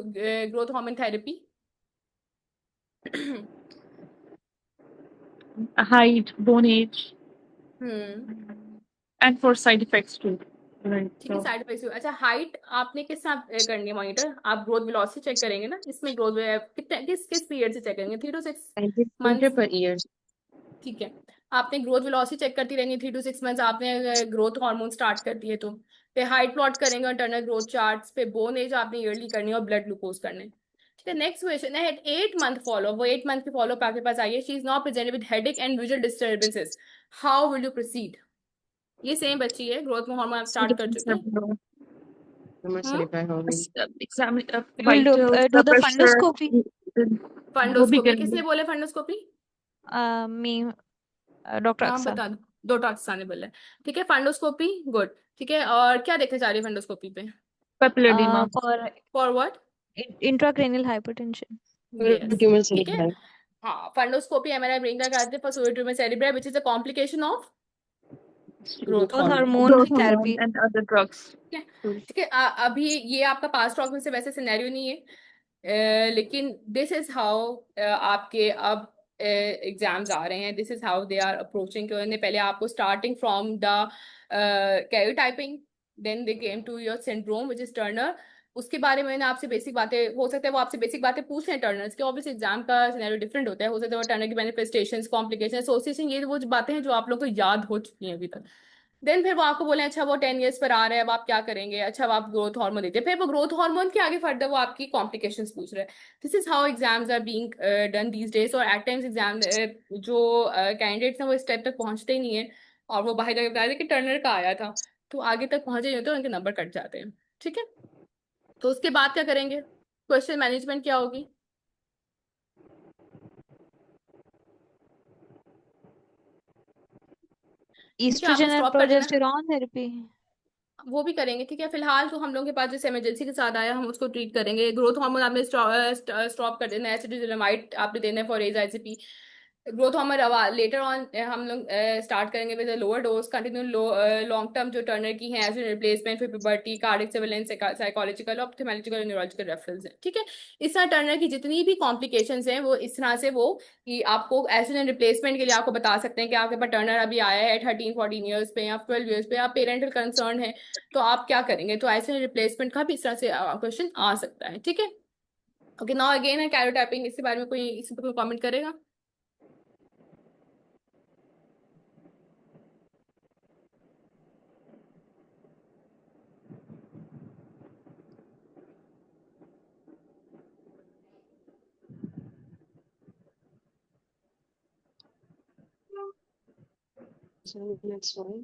growth hormone therapy? height, bone age, hmm, and for side effects too. Right. ठीक है, साइड इफेक्ट्स। अच्छा हाइट आपने किस साथ करनी है मॉनिटर? आप ग्रोथ वेलोसिटी चेक करेंगे ना, इसमें ग्रोथ कितने किस पीरियड से चेक करेंगे? 3 to 6 months। Centimeter per year. ठीक है, आपने ग्रोथ वेलोसिटी चेक करती रहनी है 3 to 6 months, आपने ग्रोथ हार्मोन स्टार्ट कर दिए तो फिर हाइट प्लॉट करेंगे और टर्नर ग्रोथ चार्ट्स पे, बोन एज आपने ईयरली करनी है और ब्लड ग्लूकोज करने। ठीक है, नेक्स्ट क्वेश्चन है 8 month फॉलो, वो 8 month की फॉलो अप आपके पास आई है। She is not presented with headache and visual disturbances, how will you proceed? ये सेम बच्ची है, ग्रोथ हार्मोन आप स्टार्ट कर चुके हैं। Examine We will vitals, do the pressure. fundoscopy. वो भी फंडोस्कोपी, करेंगे। किसने बोले फंडोस्कोपी? Me, Dr. हाँ Aksa. बता दो, दो टॉक्स आने बोले। ठीक है, फंडोस्कोपी गुड। ठीक है, और क्या देखना चाह रही है फंडोस्कोपी पे? Papillary edema. For forward, intracranial hypertension. Yes, Tumor ठीक है। cerebri. हाँ, फंडोस्कोपी एमआरआई ब्रेन का कराते हैं for solid tumour cerebral which is a complication of growth Growth hormone. hormone Growth hormone therapy. and other drugs. ठीक है, अभी ये आपका पास्ट टॉक में से वैसे सिनेरियो नहीं है, लेकिन दिस इज हाउ आपके अब एग्जाम्स आ रहे हैं, this is how they are approaching. पहले आपको starting from the karyotyping, then they came to your syndrome which is Turner, उसके बारे में मैंने आपसे बेसिक बातें, हो सकता है वो आपसे बेसिक बातें पूछ रहे हैं टर्नर्स के, ऑब्वियसली एग्जाम का सिनेरियो डिफरेंट होता है, हो सकता है वो टर्नर की मैनिफेस्टेशंस, कॉम्प्लिकेशन, एसोसिएशन, ये वो बातें हैं जो आप लोगों को याद हो चुकी हैं अभी तक। देन फिर वो आपको बोले अच्छा वो 10 years पर आ रहा है, अब आप क्या करेंगे? अच्छा अब आप ग्रोथ हार्मोन देते हैं, फिर वो ग्रोथ हार्मोन के आगे फर्दर वो आपकी कॉम्प्लिकेशंस पूछ रहे हैं। This is how exams are being done these days. और एट टाइम्स एग्जाम जो कैंडिडेट्स हैं वो स्टेप तक पहुंचते ही नहीं है, और वो बाहर जाके बता रहे कि टर्नर का आया था, तो आगे तक पहुंचे नहीं होते, उनके नंबर कट जाते हैं। ठीक है, तो उसके बाद क्या करेंगे? क्वेश्चन मैनेजमेंट क्या होगी? ठीक है, आपको Estrogen and स्टॉप कर देना है। progesterone therapy. वो भी करेंगे, ठीक है। फिलहाल तो हम लोगों के पास जैसे इमरजेंसी के साथ आया, हम उसको ट्रीट करेंगे। ग्रोथ हार्मोन आपने स्टॉप कर देना है, एसिडिलमाइड आपने देना है for as ICP. Growth hormone later on हम लोग स्टार्ट करेंगे with lower dose, continue long term जो टर्नर की है, as replacement for puberty, cardiac surveillance, psychological, ophthalmological, neurological reference है, ठीक है। इस तरह टर्नर की जितनी भी कॉम्प्लिकेशंस हैं वो इस तरह से वो कि आपको एस्ट्रोजन रिप्लेसमेंट के लिए आपको बता सकते हैं कि आपके पास टर्नर अभी आया है 13-14 ईयर्स पे या 12 ईयर्स पे, आप पेरेंटल कंसर्न है तो आप क्या करेंगे। तो एस्ट्रोजन रिप्लेसमेंट का भी इस तरह से क्वेश्चन आ सकता है, ठीक है। ओके, नाउ अगेन है कैरोटाइपिंग, इसके बारे में कोई इस पर कोई कमेंट करेगा? So next one.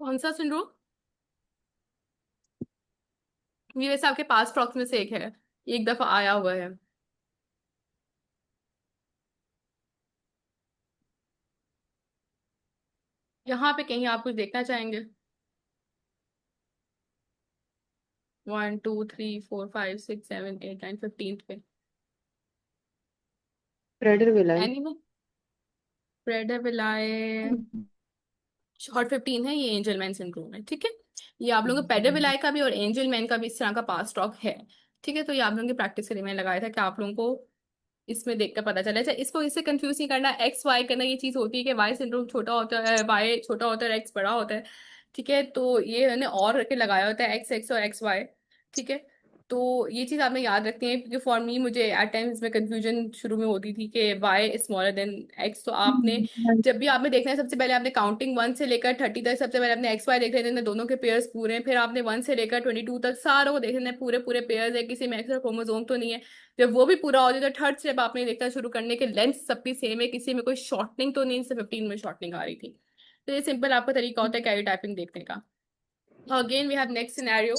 कौन सा सिंड्रोम? ये वैसे आपके पास फ्रॉक्स में से एक है, एक दफा आया हुआ है। यहाँ पे कहीं आप कुछ देखना चाहेंगे? 1 2 3 4 5 6 7 8 9 15 पे Prader-Willi. एनी में प्रेडर विलाय शॉर्ट 15 है, ये एंजल मैन सिंड्रोम है, ठीक है। ये आप लोगों को प्रेडर विलाय का भी और एंजल मैन का भी इस तरह का पास स्टॉक है, ठीक है। तो ये आप लोगों की प्रैक्टिस के लिए मैंने लगाया था कि आप लोगों को इसमें देखकर पता चला। अच्छा, इसको इससे कंफ्यूज नहीं करना, एक्स वाई करना ये चीज होती है कि वाई सिंड्रोम छोटा होता है, वाई छोटा होता है, एक्स बड़ा होता है, ठीक है। तो ये मैंने और करके लगाया होता है एक्स एक्स और एक्स वाई, ठीक है। तो ये चीज आपने याद रखनी है क्योंकि फॉर मी मुझे एट टाइम्स में कंफ्यूजन शुरू में होती थी कि Y is smaller than X. तो आपने जब भी आपने देखना है सबसे पहले आपने काउंटिंग 1 से लेकर 30 तक सबसे पहले आपने एक्स वाई देख लेते हैं, दोनों के पेयर्स पूरे हैं। फिर आपने 1 से लेकर 22 तक सारों को देख लेना है, पूरे पूरे पेयर्स है, किसी में एक्स्ट्रा क्रोमोसोम तो नहीं है। जब वो भी पूरा हो जाए तो थर्ड स्टेप आपने देखना शुरू करने के लेंथ सबकी सेम है, किसी में कोई शॉर्टनिंग तो नहीं, जैसे 15 में शॉर्टनिंग आ रही थी। तो ये सिंपल आपका तरीका होता है कैरियोटाइपिंग देखने का। Again we have next scenario.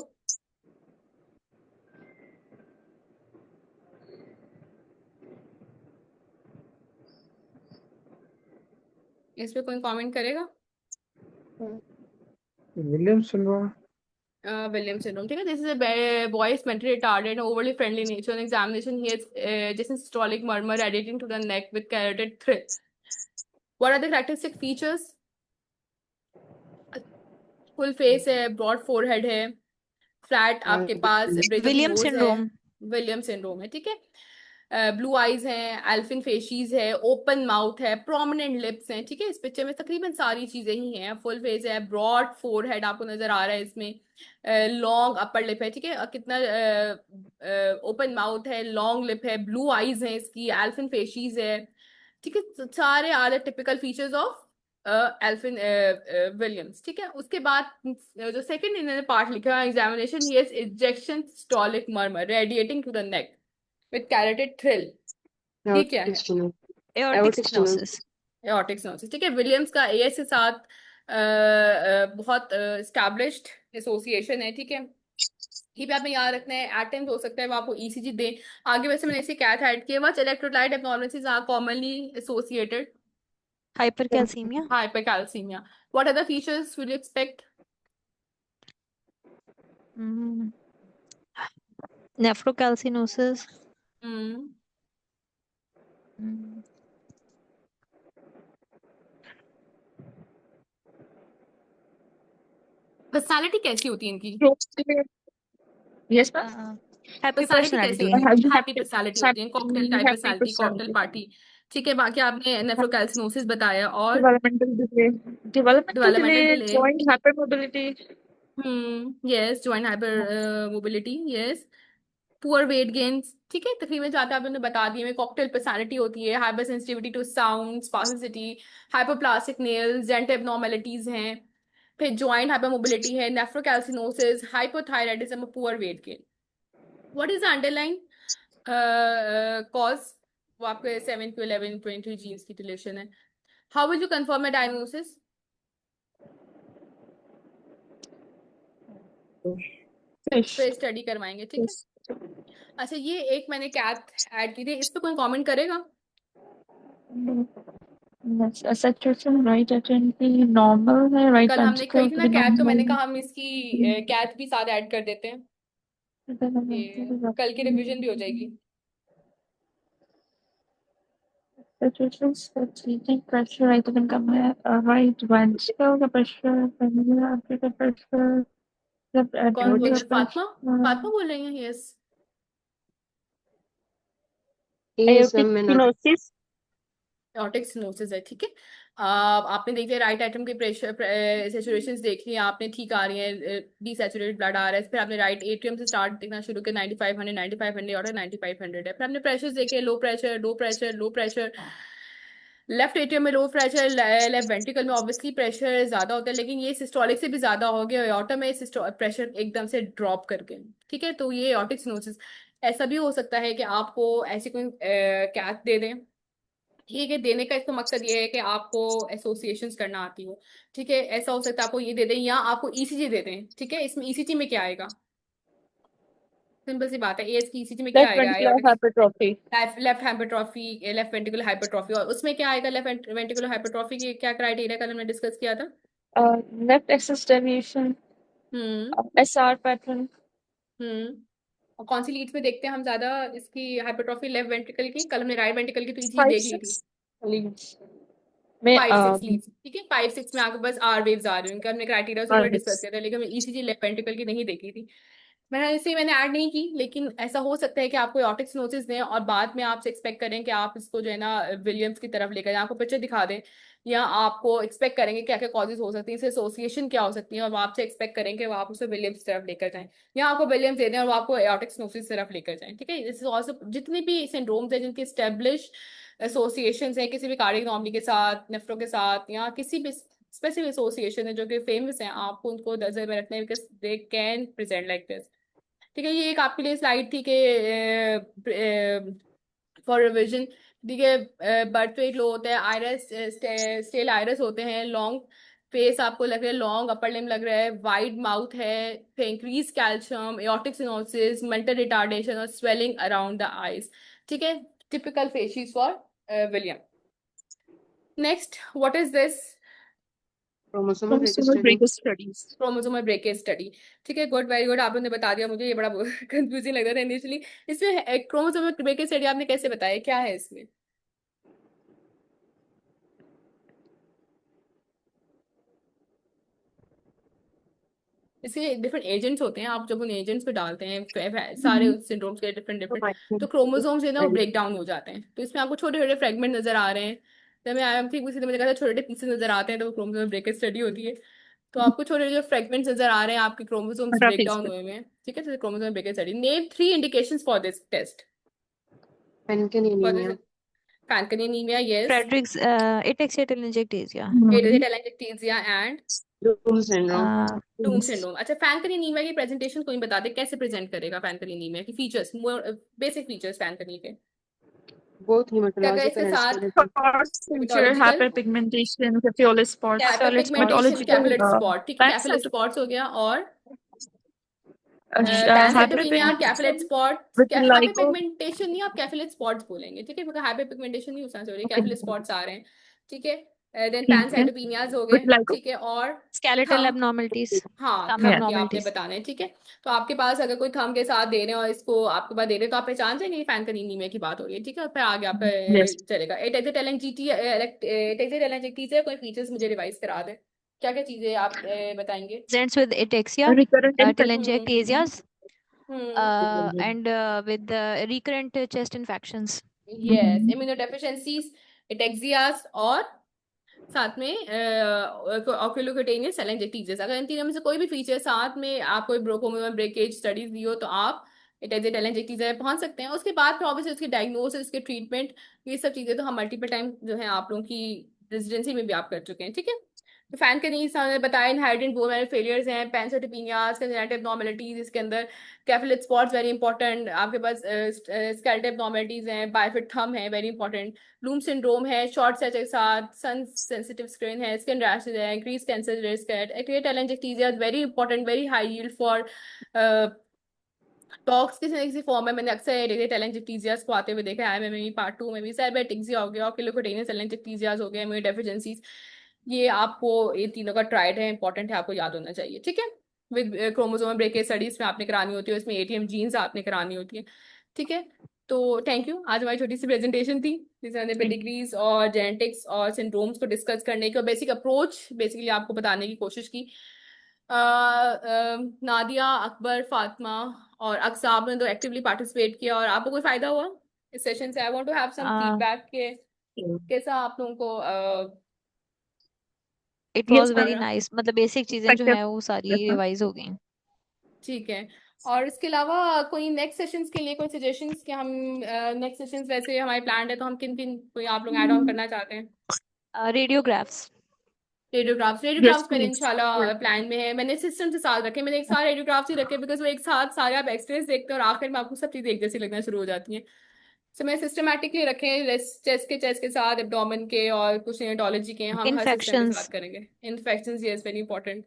इस पे कोई कमेंट करेगा? Williams syndrome. Williams syndrome, ठीक है। This is a boy is mentally retarded and overly friendly nature. On examination he has systolic murmur radiating to the neck with carotid thrill. What are the characteristic features? Full face है, ब्रॉड फोरहेड है, फ्लैट आपके पास ब्रिज ऑफ Williams नोज है, syndrome. विलियम सिंड्रोम है, ठीक है। ब्लू आईज हैं, एल्फिन फेशीज है, ओपन माउथ है, प्रोमिनेंट लिप्स हैं, ठीक है। इस पिक्चर में तकरीबन सारी चीजें ही हैं। फुल फेस है, ब्रॉड फोरहेड आपको नजर आ रहा है इसमें, लॉन्ग अपर लिप है, ठीक है। कितना ओपन माउथ है, लॉन्ग लिप है, ब्लू आईज है इसकी, एल्फिन फेशीज है, ठीक है। सारे are the typical features of elfin Williams, ठीक है। उसके बाद जो सेकंड इन्होंने पार्ट लिखा है examination, he has ejection systolic murmur radiating to the neck with carotid thrill. ठीक है, Aortic stenosis. Aortic Aortic stenosis. Aortic stenosis, ठीक है। विलियम्स का एएस के साथ बहुत एस्टैब्लिश्ड एसोसिएशन है, ठीक है। ये भी आपने याद रखना है। एट टाइम्स हो सकता है वो आपको ईसीजी दें आगे। वैसे मैंने इसे कैथ ऐड किया, what electrolyte abnormalities are commonly associated? Hypercalcemia. Hypercalcemia. What other features will you expect? Mm. Nephrocalcinosis. Hmm. Mm. Personality कैसी होती है इनकी? Yes, ma'am. Happy पर्सनालिटी कैसी personality. होती है? हैप्पी पर्सनालिटी होती है, cocktail type Happy personality, cocktail personality. Party, ठीक है। बाकी आपने नेफ्रोकैल्सिनोसिस बताया और Developmental delay. Developmental delay, developmental delay. joint hypermobility. Yes, joint hyper mobility, yes. Poor weight gains, ठीक है। तकरीबन चाहते आपने बता दिए। में कॉकटेल पर्सनालिटी होती है, hyper sensitivity to sound, spasticity, hyperplastic nails, dental abnormalities हैं। फिर जॉइंट हाइपर मोबिलिटी है, nephrocalcinosis, hypothyroidism, poor weight gain. What is the underlying cause? वो आपके 7 to 11 23 जीन्स की रिलेशन है। How will you confirm a diagnosis? फिर स्टडी करवाएंगे, ठीक है। अच्छा, ये एक मैंने कैथ ऐड की थी, इस पे कोई कमेंट करेगा? सैचुरेशन राइट एटेंटी नॉर्मल है, राइट कल हमने कही थी ना कैथ, तो मैंने वेंट्रिकल कहा हम इसकी कैथ भी साथ ऐड कर देते हैं, ये कल की रिवीजन भी हो जाएगी। saturation saturating pressure right when come right ventricle का pressure pulmonary artery का pressure कौन बोल रहा है? arterial फातिमा? pressure फातिमा बोल रही है? यस। Yes, ma'am, मैं note stenosis एओर्टिक स्टेनोसिस है, ठीक है। आपने देख लिया राइट एटम के प्रेशर सेचुरेशंस देख लिया आपने, ठीक आ रही है, डीसैचुरेटेड ब्लड आ रहा है। फिर आपने राइट एट्रियम से स्टार्ट देखना शुरू किया, 9500 और 9500 है। फिर आपने प्रेशर्स देखे, low pressure, low pressure, low pressure. Left atrium में लो प्रेशर, लेफ्ट वेंट्रिकल में ऑब्वियसली प्रेशर ज्यादा होता है, लेकिन ये सिस्टोलिक से भी ज्यादा हो गया। एओर्टा में प्रेशर एकदम से ड्रॉप करके, ठीक है। तो ये एओर्टिक स्टेनोसिस। ऐसा भी हो सकता है कि आपको ऐसी कोई कैथ दे दें, ठीक है। देने का इसका मकसद ये है कि आपको एसोसिएशंस करना आती हो, ठीक है। ऐसा हो सकता है आपको ये दे दें या आपको ईसीजी दे दें, ठीक है। इसमें ईसीजी में क्या आएगा? सिंपल सी बात है, एएस की ईसीजी में क्या left आएगा? ventricular hypertrophy left hypertrophy, left ventricular hypertrophy. और उसमें क्या आएगा? लेफ्ट वेंट्रिकुलर हाइपरट्रॉफी के क्या क्राइटेरिया कल हमने डिस्कस किया था? left axis deviation SR pattern हम्म और कौन सी लीड्स में देखते हैं हम ज्यादा इसकी हाइपरट्रॉफी? लेफ्ट वेंट्रिकल की। कल हमने राइट वेंट्रिकल की तो ईसीजी 5 देख ली थी। 6 leads में 5-6 लीड्स, ठीक है। 5-6 में आपके पास आर वेव्स आ रही हैं, उनका हमने क्राइटेरिया से डिस्कस किया था, लेकिन हमने ईसीजी लेफ्ट वेंट्रिकल की नहीं देखी थी। मैंने ऐड नहीं की, लेकिन ऐसा हो सकता है कि आपको एओर्टिक स्टेनोसिस दें और बाद में आपसे एक्सपेक्ट करें कि आप इसको जो है ना विलियम्स की तरफ लेकर जाएं, आपको पिक्चर दिखा दें, या आपको एक्सपेक्ट करेंगे क्या क्या कॉजेज हो सकती हैं, इससे एसोसिएशन क्या हो सकती है, और वो आपसे एक्सपेक्ट करेंगे वो आप उसे विलियम्स की तरफ लेकर जाएं, या आपको विलियम्स दे दें और वो आपको एओर्टिक स्टेनोसिस की तरफ लेकर जाएं, ठीक है। दिस इज आल्सो जितने भी सिंड्रोम्स हैं जिनके एस्टेब्लिश एसोसिएशंस हैं किसी भी कार्डियक एनोमली के साथ, नेफ्रो के साथ, या किसी भी स्पेसिफिक एसोसिएशन है जो कि फेमस हैं, आपको उनको नजर में रखना है, because they can present like this, ठीक है। ये एक आपके लिए स्लाइड थी कि फॉर रिविजन, ठीक है। बर्थ वेट लो होता है, आयरस स्टेल आयरस होते हैं, लॉन्ग फेस आपको लग रहा है, लॉन्ग अपर लिम लग रहा है, वाइड माउथ है, फिर increase calcium, aortic stenosis, mental retardation और स्वेलिंग अराउंड द आईज, ठीक है। Typical faces for William. Next, what is this? chromosomal chromosomal break break studies chromosomal breakage study, ठीक है। गुड, वेरी गुड, आपने बता दिया मुझे, ये बड़ा कंफ्यूजिंग लग रहा था इनिशियली। इसमें क्रोमोसोमल ब्रेकेज स्टडी आपने कैसे बताया, क्या है इसमें? इसके डिफरेंट एजेंट्स होते हैं, आप जब उन एजेंट्स पे डालते हैं सारे सिंड्रोम्स के डिफरेंट डिफरेंट, तो क्रोमोसोम्स जो है ना वो ब्रेक डाउन हो जाते हैं। तो इसमें आपको छोटे छोटे फ्रेगमेंट नजर आ रहे हैं, जब मैं आई एम थिंक मुझे कहा था छोटे छोटे पीसेस नजर आते हैं, तो वो क्रोमोसोमल ब्रेकेज स्टडी होती है। तो आपको छोटे छोटे फ्रेगमेंट्स नजर आ रहे हैं आपके क्रोमोसोम्स ब्रेक डाउन हुए हैं, ठीक है। तो chromosomal breakage study. Name 3 indications for this test. Fanconi anemia Fanconi anemia, yes. Frederick's ataxia telangiectasia. Telangiectasia and Doom syndrome Doom syndrome। अच्छा, Fanconi anemia की प्रेजेंटेशन कोई बता दे, कैसे प्रेजेंट करेगा Fanconi anemia की फीचर्स, बेसिक फीचर्स Fanconi के? both क्या क्या hematological इसके and साथ? Spot feature, Hematological, hyperpigmentation, capiolus spots, hyperpigmentation, hematological, capillary spot, ठीक है। कैपिलर pancytopenia, स्पॉट्स हो गया, और pancytopenia, capillary spots. vitiligo, hyperpigmentation नहीं, आप कैपिलर स्पॉट्स बोलेंगे, ठीक है, क्योंकि हाइपरपिगमेंटेशन नहीं होना चाहिए, कैपिलर स्पॉट्स आ रहे हैं, ठीक है। देन ठीक है, पैनसाइटोपेनियाज हो गए, vitiligo, ठीक है। और Skeletal थंब, abnormalities. हाँ Thumb थंब की आपने abnormalities. बताना है, ठीक है। तो आपके पास अगर कोई थंब के साथ दे रहे हैं और इसको आपके पास दे रहे हैं, तो आप पहचान जाएंगे फैंकनी एनीमिया की बात हो रही है, ठीक है। और फिर आगे आपका yes, चलेगा। एटेक्सिटेलेंजिटिस है, कोई फीचर्स मुझे रिवाइज करा दे, क्या क्या चीजें आप बताएंगे? Presents with ataxia, recurrent infection, telangiectasias, hmm and with recurrent chest infections. Yes, immunodeficiencies, ataxias, और साथ में ऑक्यूलोक्यूटेनियस टेलेंजिटिस। अगर इन तीनों में से कोई भी फीचर साथ में आप कोई ब्रोकोमोमल ब्रेकेज स्टडीज दी हो, तो आप टेलेंजिटिस पहुंच सकते हैं। उसके बाद फिर ऑब्वियसली उसकी डायग्नोसिस, उसके ट्रीटमेंट, ये सब चीजें तो हम मल्टीपल टाइम जो है आप लोगों की रेजिडेंसी में भी आप कर चुके हैं, ठीक है। तो फैन के नीड्स हमने बताया, इनहेरिटेड बोन मैरो फेलियर्स हैं, पैनसाइटोपेनियाज, कंजेनिटल एब्नॉर्मलिटीज, इसके अंदर कैपिलर स्पॉट्स वेरी इंपॉर्टेंट, आपके पास स्केलेटल एब्नॉर्मलिटीज हैं, बायोफिट थंब है वेरी इंपॉर्टेंट, लूम सिंड्रोम है, शॉर्ट सेट के साथ, सन सेंसिटिव स्क्रीन है, स्किन रैशेज है, इंक्रीज कैंसर रिस्क है, acute telangiectasia very important, very high yield for talks किसी न किसी फॉर्म में मैंने अक्सर रेडियल टेलेंजिक्टीजियाज को आते हुए देखा है। एमएमई पार्ट 2 में भी सेरेब्रेटिक्सिया हो गया, ऑक्यूलोक्यूटेनियस टेलेंजिक्टीजियाज हो गया, इम्यून डेफिशिएंसीज। ये आपको, ये तीनों का ट्राइड है, इंपॉर्टेंट है, आपको याद होना चाहिए, ठीक है। विद क्रोमोसोम ब्रेक स्टडीज में आपने करानी होती है, उसमें एटीएम जीन्स आपने करानी होती है, ठीक है। तो थैंक यू, आज हमारी छोटी सी प्रेजेंटेशन थी जिसमें हमने पेडिग्रीज और जेनेटिक्स और सिंड्रोम्स को डिस्कस करने की और बेसिक अप्रोच बेसिकली आपको बताने की कोशिश की। नादिया, अकबर, फातिमा और अक्साब ने तो एक्टिवली पार्टिसिपेट किया। और आपको कोई फायदा हुआ इस सेशन से? I want to have some Uh, feedback के कैसा आप लोगों को it Yes, was very लगा? nice. मतलब बेसिक चीजें जो perspective. है वो सारी रिवाइज हो गई। ठीक है। और इसके अलावा कोई नेक्स्ट सेशंस के लिए कोई सजेशंस कि हम नेक्स्ट सेशंस वैसे हमारे प्लान है, तो हम किन किन कोई आप लोग ऐड ऑन करना चाहते हैं? रेडियोग्राफ्स। रेडियोग्राफ्स Yes, मेरे please. इंशाल्लाह प्लान में है। मैंने सिस्टम से साथ रखे, मैंने एक साथ रेडियोग्राफ्स ही रखे बिकॉज वो एक साथ सारे आप एक्सरेज देखते हैं और आखिर में आपको सब चीज़ें एक जैसी लगना शुरू हो जाती हैं। तो मैं सिस्टमेटिकली रखे, चेस्ट के साथ, एब्डोमेन के और कुछ न्यूरोलॉजी के, हम हर सिस्टम के इन्फेक्शंस। साथ करेंगे। Infections, yes, very important.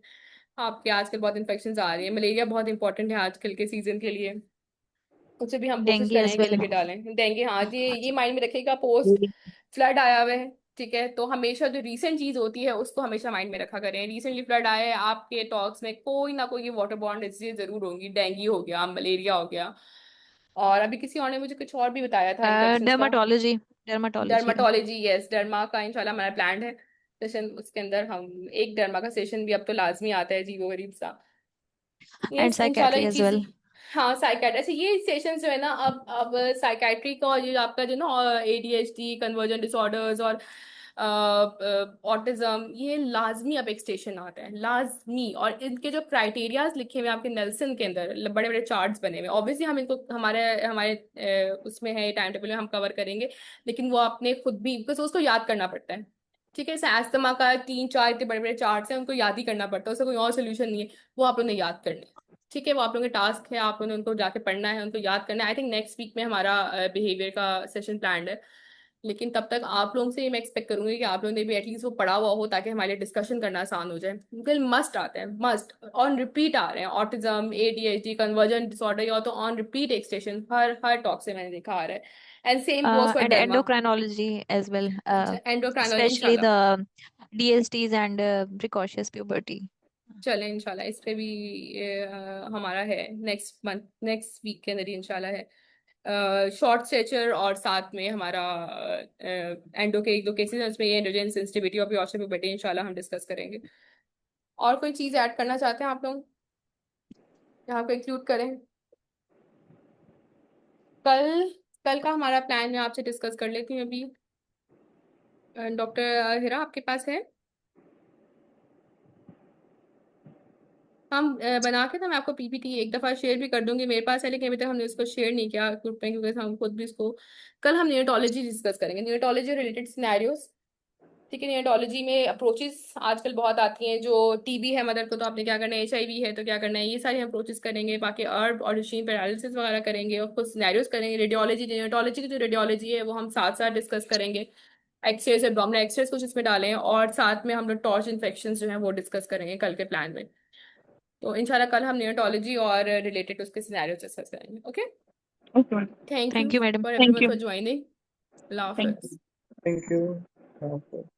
आपके आजकल बहुत इन्फेक्शंस आ रही है, मलेरिया बहुत इंपॉर्टेंट है आजकल के सीजन के लिए, उसे भी हम कोशिश डेंगू एज करेंगे कि वेल। लगे डालें। देंगे, हाँ, ये माइंड में रखिएगा, पोस्ट फ्लड आया हुआ है, ठीक है। तो हमेशा जो रीसेंट चीज होती है उसको हमेशा माइंड में रखा करें। रिसेंटली फ्लड आया है, आपके टॉक्स में कोई ना कोई वाटर बॉर्न डिजीज जरूर होंगी। डेंगू हो गया, मलेरिया हो गया, और अभी किसी और ने मुझे कुछ और भी बताया था इन्फेक्शंस का। Dermatology. Dermatology. Dermatology, yes, derma का इंशाल्लाह हमारा प्लान है सेशन। उसके अंदर हम एक डर्मा का सेशन भी अब तो लाजमी आता है, अजीबो गरीब सा। एंड यस, इंशाल्लाह साइकेट्री ये एज चीज। वेल। हाँ, साइकेट्री, अच्छा, ये सेशन जो है ना, अब साइकेट्री का और ये आपका जो ना एडीएचडी, कन्वर्जन डिसऑर्डर्स और ऑटिज्म, ये लाजमी अब एक स्टेशन आता है, लाजमी। और इनके जो क्राइटेरियाज लिखे हुए हैं आपके नेल्सन के अंदर, बड़े बड़े चार्ट्स बने हुए, ऑब्वियसली हम इनको हमारे हमारे उसमें है, टाइम टेबल में हम कवर करेंगे, लेकिन वो आपने खुद भी, बिकॉज उसको याद करना पड़ता है, ठीक है। जैसे अस्थमा का 3-4 इतने बड़े बड़े चार्ट्स हैं, उनको याद ही करना पड़ता है, उसका कोई और सोल्यूशन नहीं है, वो आप लोगों ने याद करना है, ठीक है। वो आप लोगों का टास्क है, आप लोगों ने उनको जाके पढ़ना है, उनको याद करना है। आई थिंक नेक्स्ट वीक में हमारा बिहेवियर का सेशन प्लान है, लेकिन तब तक आप लोगों से मैं एक्सपेक्ट करूंगी कि आप लोगों ने भी एटलीस्ट वो पढ़ा हुआ हो, ताकि हमारे लिए डिस्कशन करना आसान हो जाए। बिल्कुल मस्ट आते हैं, मस्ट ऑन रिपीट आ रहे हैं, ऑटिज्म, एडीएचडी, कन्वर्जन डिसऑर्डर, या तो ऑन रिपीट एक स्टेशन हर हर टॉक से मैंने देखा आ रहा है। And same goes for and derma. endocrinology as well, endocrinology especially इंशाल्लाह। the DSTs and precocious puberty. चले इंशाल्लाह इस पे भी हमारा है नेक्स्ट मंथ, नेक्स्ट वीक के अंदर ही इंशाल्लाह है। शॉर्ट स्ट्रेचर और साथ में हमारा एंडो के एक दो केसेस हैं, उसमें ये एंड्रोजन सेंसिटिविटी और प्योर पुबर्टी इंशाल्लाह हम डिस्कस करेंगे। और कोई चीज़ ऐड करना चाहते हैं आप लोग यहाँ पे इंक्लूड करें? कल कल का हमारा प्लान मैं आपसे डिस्कस कर लेती हूँ अभी। डॉक्टर हिरा, आपके पास है? हम बना के ना मैं आपको पीपीटी एक दफ़ा शेयर भी कर दूंगी, मेरे पास है, लेकिन अभी तक हमने उसको शेयर नहीं किया ग्रुप में, क्योंकि हम खुद भी इसको, कल हम न्यूरोलॉजी डिस्कस करेंगे, न्यूरोलॉजी रिलेटेड सिनेरियोस, ठीक है। न्यूरोलॉजी में अप्रोचेस आजकल बहुत आती हैं, जो टीबी है मदर को तो आपने क्या करना है, एचआईवी है तो क्या करना है, ये सारी हम अप्रोचेस करेंगे। बाकी अर्ब और मशीन पैरालिसिस वगैरह करेंगे, और कुछ सिनेरियोस करेंगे। रेडियोलॉजी, न्यूरोलॉजी की जो रेडियोलॉजी है वो हम साथ साथ डिस्कस करेंगे। एक्सरेज, एब्डोमिनल एक्सरेज कुछ इसमें डालें, और साथ में हम लोग टॉर्च इन्फेक्शन जो है वो डिस्कस करेंगे कल के प्लान में। तो इंशाल्लाह कल हम न्यूरोलॉजी और रिलेटेड उसके सिनेरियोस डिस्कस करेंगे। Okay, Okay. Thank you Thank you, madam. For Thank everyone you. For joining. Allah Thank हाफिज़। you. Thank you.